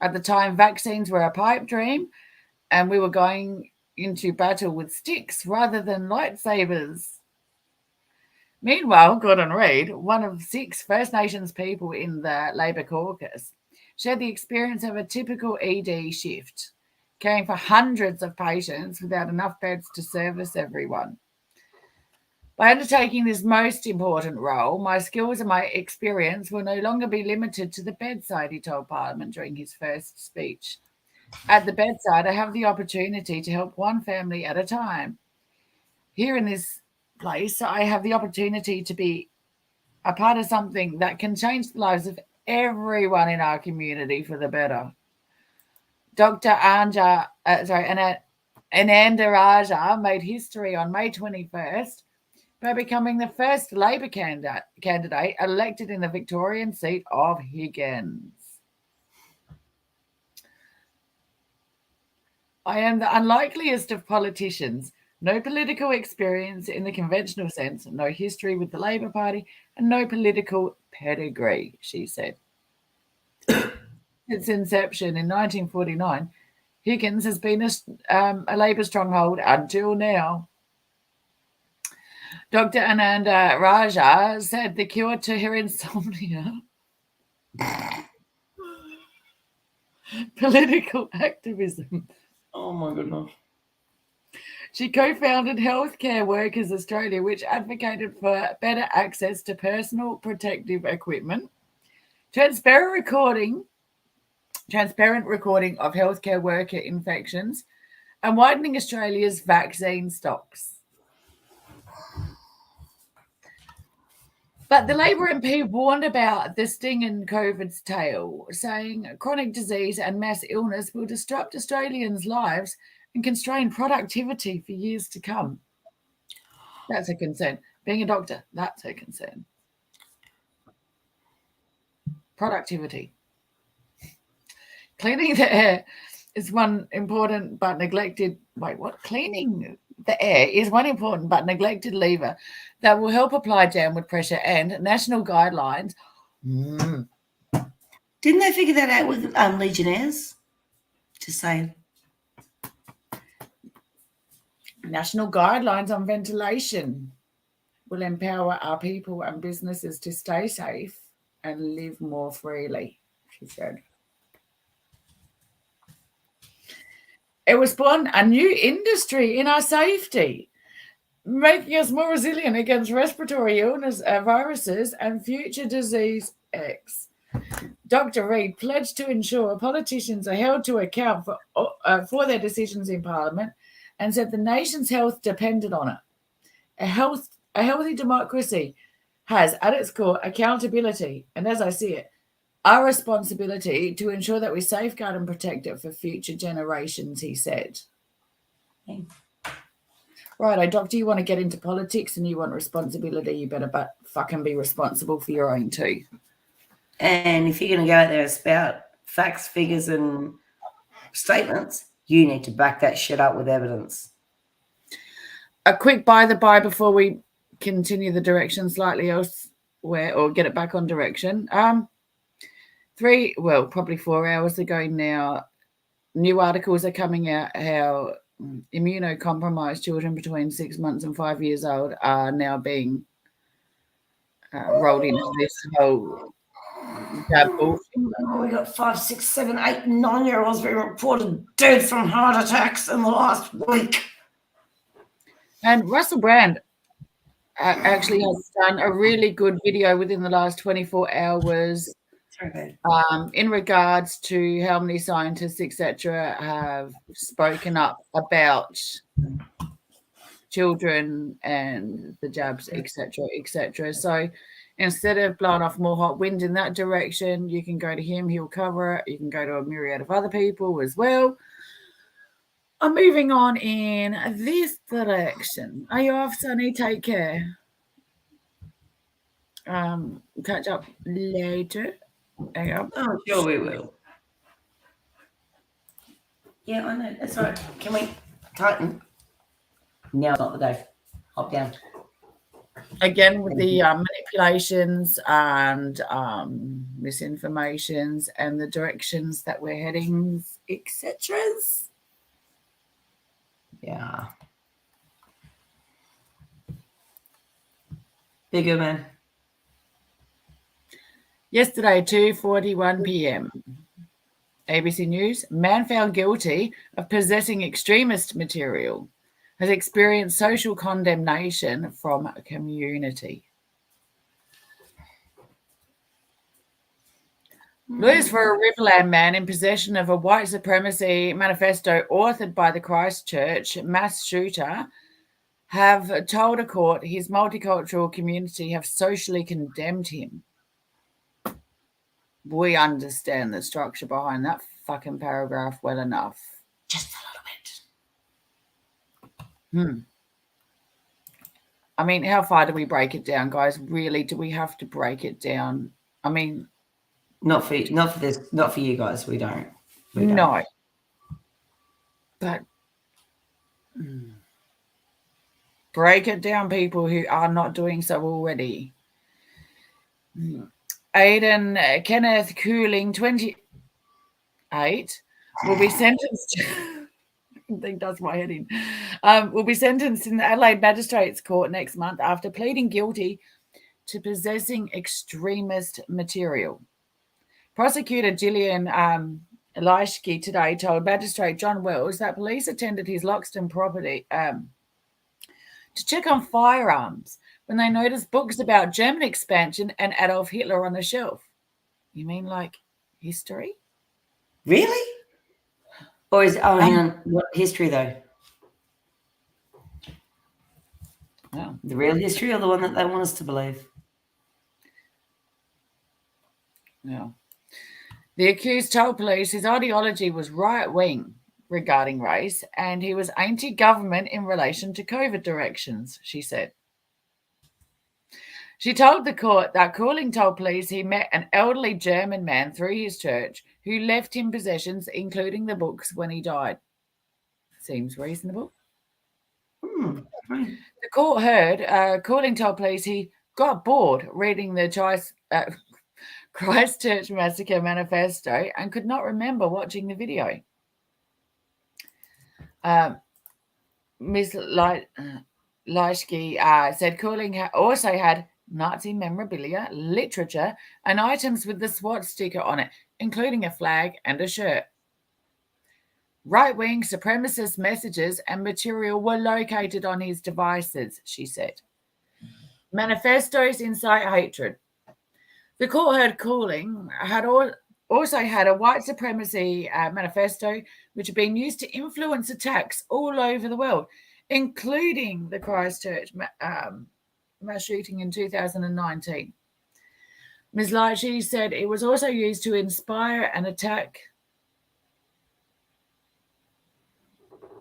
At the time, vaccines were a pipe dream, and we were going into battle with sticks rather than lightsabers. Meanwhile, Gordon Reid, one of 6 First Nations people in the Labor caucus, shared the experience of a typical ED shift, caring for hundreds of patients without enough beds to service everyone. By undertaking this most important role, my skills and my experience will no longer be limited to the bedside, he told Parliament during his first speech. At the bedside, I have the opportunity to help one family at a time. Here in this place, I have the opportunity to be a part of something that can change the lives of everyone in our community for the better. Dr. Ananda Raja made history on May 21st by becoming the first Labor candidate elected in the Victorian seat of Higgins. I am the unlikeliest of politicians. No political experience in the conventional sense, no history with the Labor Party, and no political pedigree, she said. Since inception in 1949, Higgins has been a Labor stronghold until now. Dr. Ananda Raja said the cure to her insomnia, political activism. Oh my goodness. She co-founded Healthcare Workers Australia, which advocated for better access to personal protective equipment, transparent recording of healthcare worker infections, and widening Australia's vaccine stocks. But the Labor MP warned about the sting in COVID's tail, saying chronic disease and mass illness will disrupt Australians' lives and constrain productivity for years to come. That's a concern. Being a doctor, that's a concern. Productivity. Cleaning the air is one important but neglected... Wait, what? Cleaning the air is one important but neglected lever that will help apply downward pressure and national guidelines. Didn't they figure that out with Legionnaires? Just saying. National guidelines on ventilation will empower our people and businesses to stay safe and live more freely, she said. It will spawn a new industry in our safety, making us more resilient against respiratory illness, viruses, and future disease X. Dr. Reid pledged to ensure politicians are held to account for their decisions in Parliament and said the nation's health depended on it. A healthy democracy has at its core accountability, and as I see it, our responsibility to ensure that we safeguard and protect it for future generations, he said. Righto, Doctor, you want to get into politics and you want responsibility, you better fucking be responsible for your own too. And if you're going to go out there and spout facts, figures, and statements, you need to back that shit up with evidence. A quick by the by before we continue the direction slightly elsewhere or get it back on direction. Probably 4 hours ago now, new articles are coming out how immunocompromised children between 6 months and 5 years old are now being rolled into this whole jab. We got 5, 6, 7, 8, 9-year-olds being reported dead from heart attacks in the last week. And Russell Brand actually has done a really good video within the last 24 hours in regards to how many scientists, etc., have spoken up about children and the jabs, etc., etc. So instead of blowing off more hot wind in that direction, you can go to him, he'll cover it. You can go to a myriad of other people as well. I'm moving on in this direction. Are you off, Sonny? Take care. Catch up later. Oh, sure we will. Yeah, I know. That's right. Can we tighten? Now's not the day. Hop down. Again, with the manipulations and misinformations and the directions that we're heading, etc. Yeah. Bigger man. Yesterday, 2:41 p.m. ABC News, man found guilty of possessing extremist material has experienced social condemnation from a community. Lawyers for a Riverland man in possession of a white supremacy manifesto authored by the Christchurch mass shooter have told a court his multicultural community have socially condemned him. We understand the structure behind that fucking paragraph well enough. Just a little bit. I mean, how far do we break it down, guys? Really, do we have to break it down? I mean, Not for this, not for you guys. We don't. no. But break it down, people who are not doing so already. Aidan Kenneth Cooling, 28, will be sentenced. I think that's my head in. Will be sentenced in the Adelaide Magistrates Court next month after pleading guilty to possessing extremist material. Prosecutor Gillian Leishke today told Magistrate John Wells that police attended his Loxton property to check on firearms when they noticed books about German expansion and Adolf Hitler on a shelf. You mean like history? Really? Or is hang on, what history though? Yeah. The real history or the one that they want us to believe? Yeah. The accused told police his ideology was right-wing regarding race and he was anti-government in relation to COVID directions, she said. She told the court that Cooling told police he met an elderly German man through his church who left him possessions, including the books, when he died. Seems reasonable. Right. The court heard Cooling told police he got bored reading the Christchurch Massacre Manifesto and could not remember watching the video. Ms. Leishke said Cooling also had Nazi memorabilia, literature, and items with the SWAT sticker on it, including a flag and a shirt. Right-wing supremacist messages and material were located on his devices, she said. Manifestos incite hatred. The court heard Cooling had also had a white supremacy manifesto which had been used to influence attacks all over the world, including the Christchurch mass shooting in 2019. Ms. Leitchie said it was also used to inspire an attack.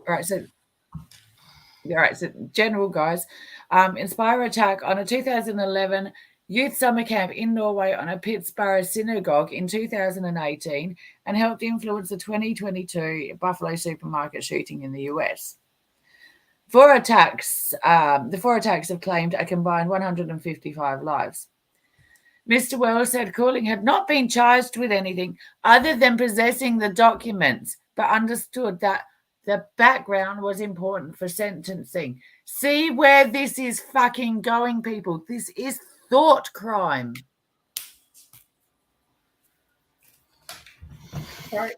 All right, so general guys, inspire attack on a 2011 youth summer camp in Norway on a Pittsburgh synagogue in 2018 and helped influence the 2022 Buffalo supermarket shooting in the US. The four attacks have claimed a combined 155 lives. Mr. Wells said Cooling had not been charged with anything other than possessing the documents, but understood that the background was important for sentencing. See where this is fucking going, people. This is thought crime. Right.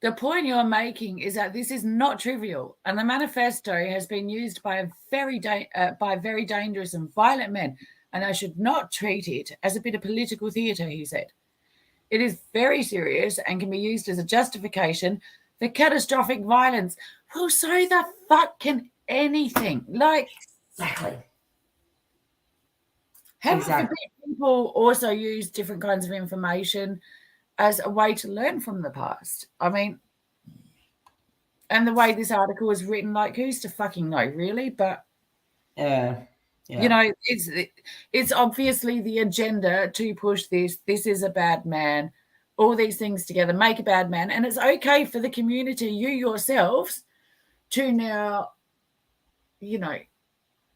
The point you're making is that this is not trivial, and the manifesto has been used by very dangerous and violent men, and I should not treat it as a bit of political theatre, he said. It is very serious and can be used as a justification for catastrophic violence. Well, so the fuck can anything. Like, Exactly. heaven Exactly. forbid people also use different kinds of information as a way to learn from the past. I mean, and the way this article is written, like, who's to fucking know, really? But Yeah. you know, it's obviously the agenda to push this. This is a bad man. All these things together make a bad man, and it's okay for the community, you yourselves, to now, you know,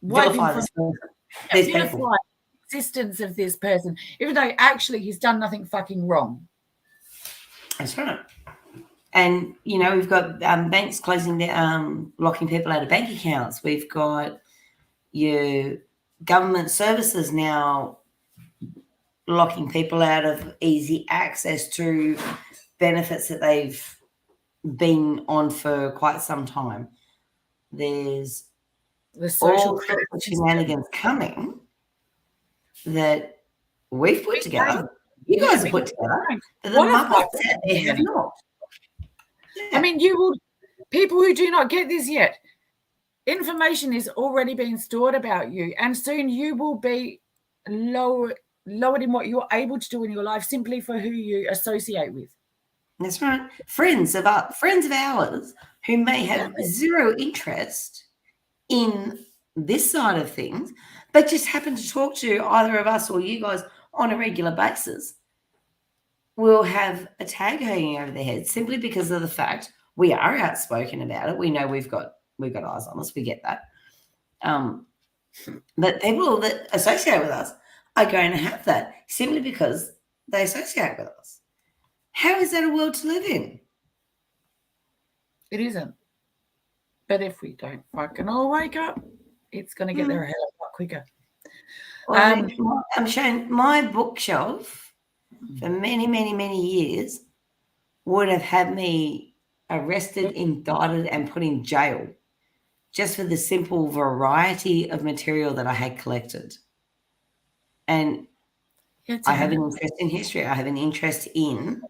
Vilify this person. These people. vilify the existence of this person, even though actually he's done nothing fucking wrong. That's right. And, you know, we've got banks closing down, locking people out of bank accounts. We've got your government services now locking people out of easy access to benefits that they've been on for quite some time. There's The social all sorts of shenanigans coming that we've put together. You guys have put together. But the What a Muppets fucking out there have not. I mean, you will, people who do not get this yet, Information is already being stored about you, and soon you will be lowered in what you're able to do in your life simply for who you associate with. That's right. Friends of ours who may have zero interest in this side of things, but just happen to talk to either of us or you guys on a regular basis, will have a tag hanging over their head simply because of the fact we are outspoken about it. We know we've got eyes on us. We get that. But people that associate with us are going to have that simply because they associate with us. How is that a world to live in? It isn't. But if we don't fucking all wake up, it's going to get there a hell of a lot quicker. Well, I'm showing my bookshelf for many, many, many years would have had me arrested, indicted, and put in jail just for the simple variety of material that I had collected. And I have an interest in history. I have an interest in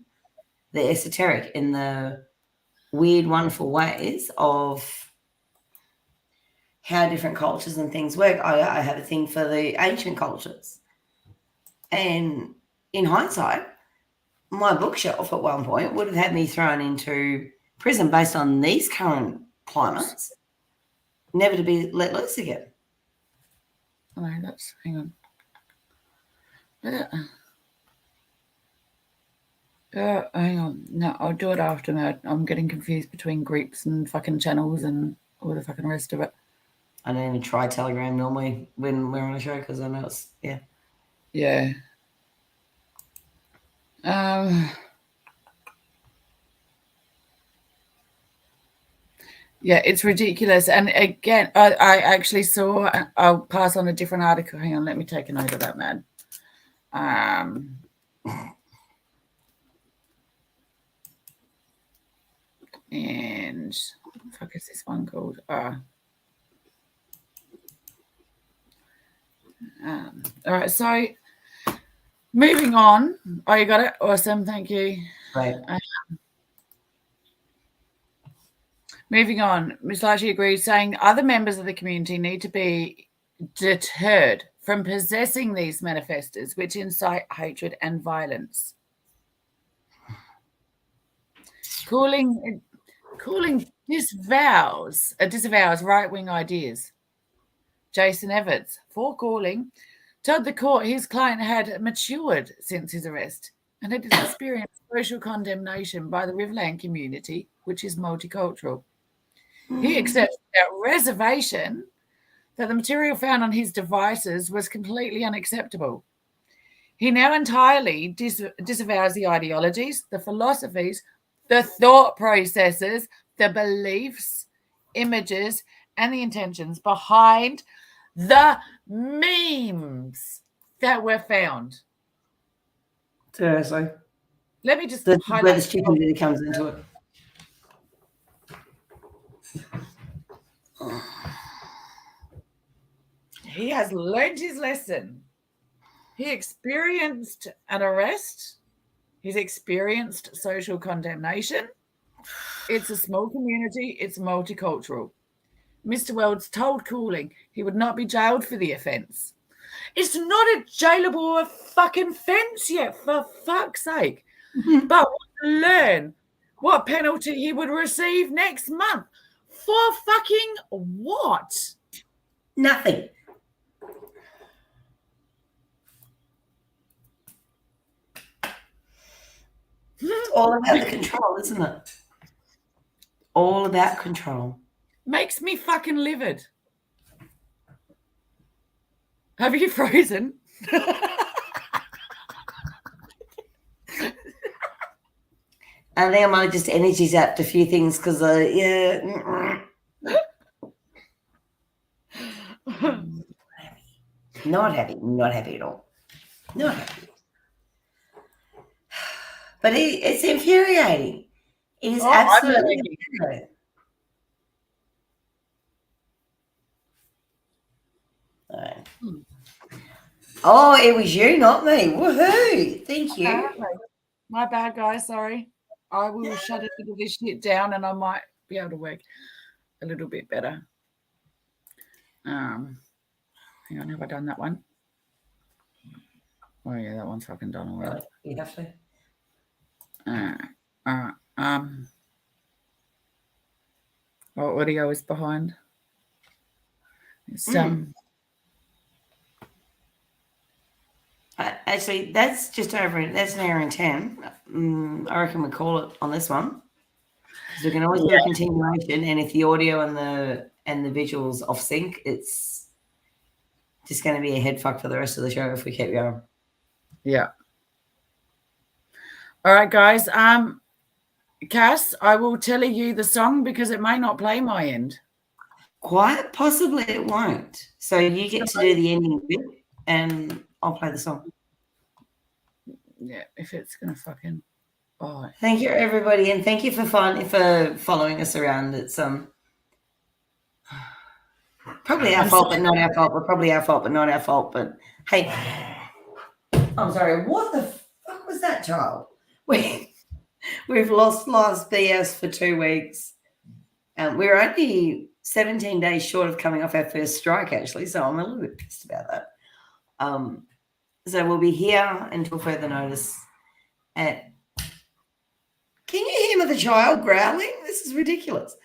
the esoteric, in the weird, wonderful ways of how different cultures and things work. I have a thing for the ancient cultures. And in hindsight, my bookshelf at one point would have had me thrown into prison based on these current climates, never to be let loose again. Oh, that's, hang on. Hang on. No, I'll do it after. I'm getting confused between groups and fucking channels and all the fucking rest of it. I don't even try Telegram normally when we're on a show because I know it's, yeah. Yeah. Yeah, it's ridiculous. And again, I actually saw, I'll pass on a different article. Hang on, let me take a note of that, man. And what the fuck is this one called? All right, so moving on. Oh, you got it? Awesome, thank you. Right. Moving on, Ms. Largy agrees, saying other members of the community need to be deterred from possessing these manifestors, which incite hatred and violence. Calling disavows right-wing ideas. Jason Evans, for calling, told the court his client had matured since his arrest and had experienced social condemnation by the Riverland community, which is multicultural. He accepts without reservation that the material found on his devices was completely unacceptable. He now entirely disavows the ideologies, the philosophies, the thought processes, the beliefs, images, and the intentions behind the memes that were found. Seriously. Let me just highlight where the stupidity comes into it. He has learned his lesson. He experienced an arrest. He's experienced social condemnation. It's a small community. It's multicultural. Mr. Welds told Cooling he would not be jailed for the offence. It's not a jailable fucking offence yet, for fuck's sake. But learn what penalty he would receive next month. For fucking what? Nothing. It's all about the control, isn't it? All about control. Makes me fucking livid. Have you frozen? I think I might have just energy zapped a few things because, yeah. Not happy at all. Not happy. But it's infuriating. It is absolutely infuriating. Right. Oh, it was you, not me. Woohoo! Thank you. My bad, guys. Sorry. I will shut a bit of this shit down and I might be able to work a little bit better. Hang on, have I done that one? Oh yeah, that one's fucking done already. You have to. What audio is behind? It's Actually, that's just over. That's an hour and 10. I reckon we call it on this one. So we can always do a continuation, and if the audio and the visuals off sync, it's just going to be a head fuck for the rest of the show if we keep going. Yeah. All right, guys. Cass, I will tell you the song because it may not play my end. Quite possibly it won't. So you get to do the ending bit, and I'll play the song. Yeah, if it's gonna fucking. Oh. Thank you, everybody, and thank you for following us around. It's probably our fault, but not our fault. But probably our fault, but not our fault. But hey, I'm sorry. What the fuck was that, child? We've lost BS for 2 weeks. We're only 17 days short of coming off our first strike, actually. So I'm a little bit pissed about that. So we'll be here until further notice. Can you hear the child growling? This is ridiculous.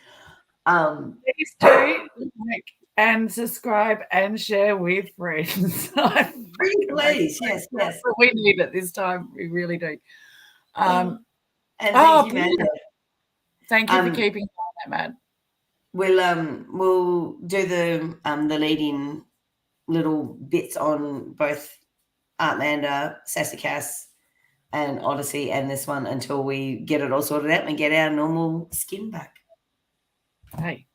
Please do like and subscribe and share with friends. Please, yes. That's what we need at this time. We really do. And thank you, Matt. Thank you for keeping that, Matt. We'll do the leading little bits on both Artlander, Sassy Cass, and Odyssey, and this one until we get it all sorted out and get our normal skin back. Hey.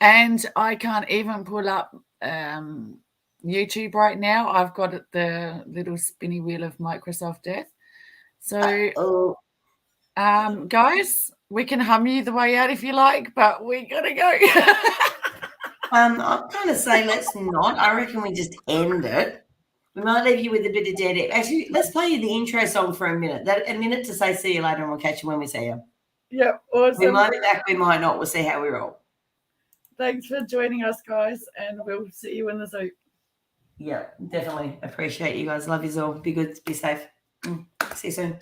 And I can't even pull up YouTube right now. I've got the little spinny wheel of Microsoft Death. So, guys, we can hum you the way out if you like, but we gotta go. I'm going to say let's not. I reckon we just end it. We might leave you with a bit of dead air. Actually, let's play you the intro song for a minute. A minute to say see you later, and we'll catch you when we see you. Yep, awesome. We might be back, we might not. We'll see how we roll. Thanks for joining us, guys, and we'll see you in the zoo. Yeah, definitely. Appreciate you guys. Love you all. Be good. Be safe. See you soon.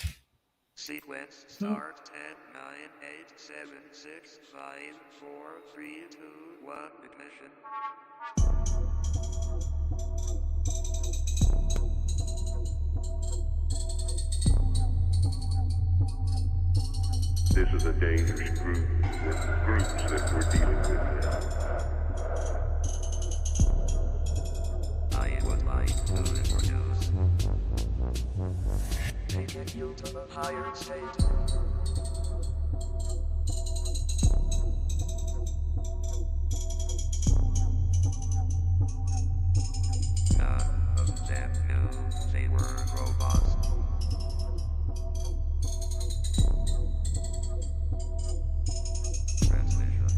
Sequence start 10, 9, 8, 7, 6, 5, 4, 3, 2, 1, ignition. This is a dangerous group, the groups that we're dealing with now. I would like to introduce. Taking you to the higher state. None of them knew they were robots. Transmission.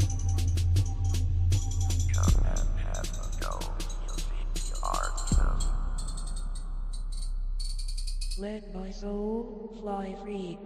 Come and have a go. You are true. Let my soul fly free.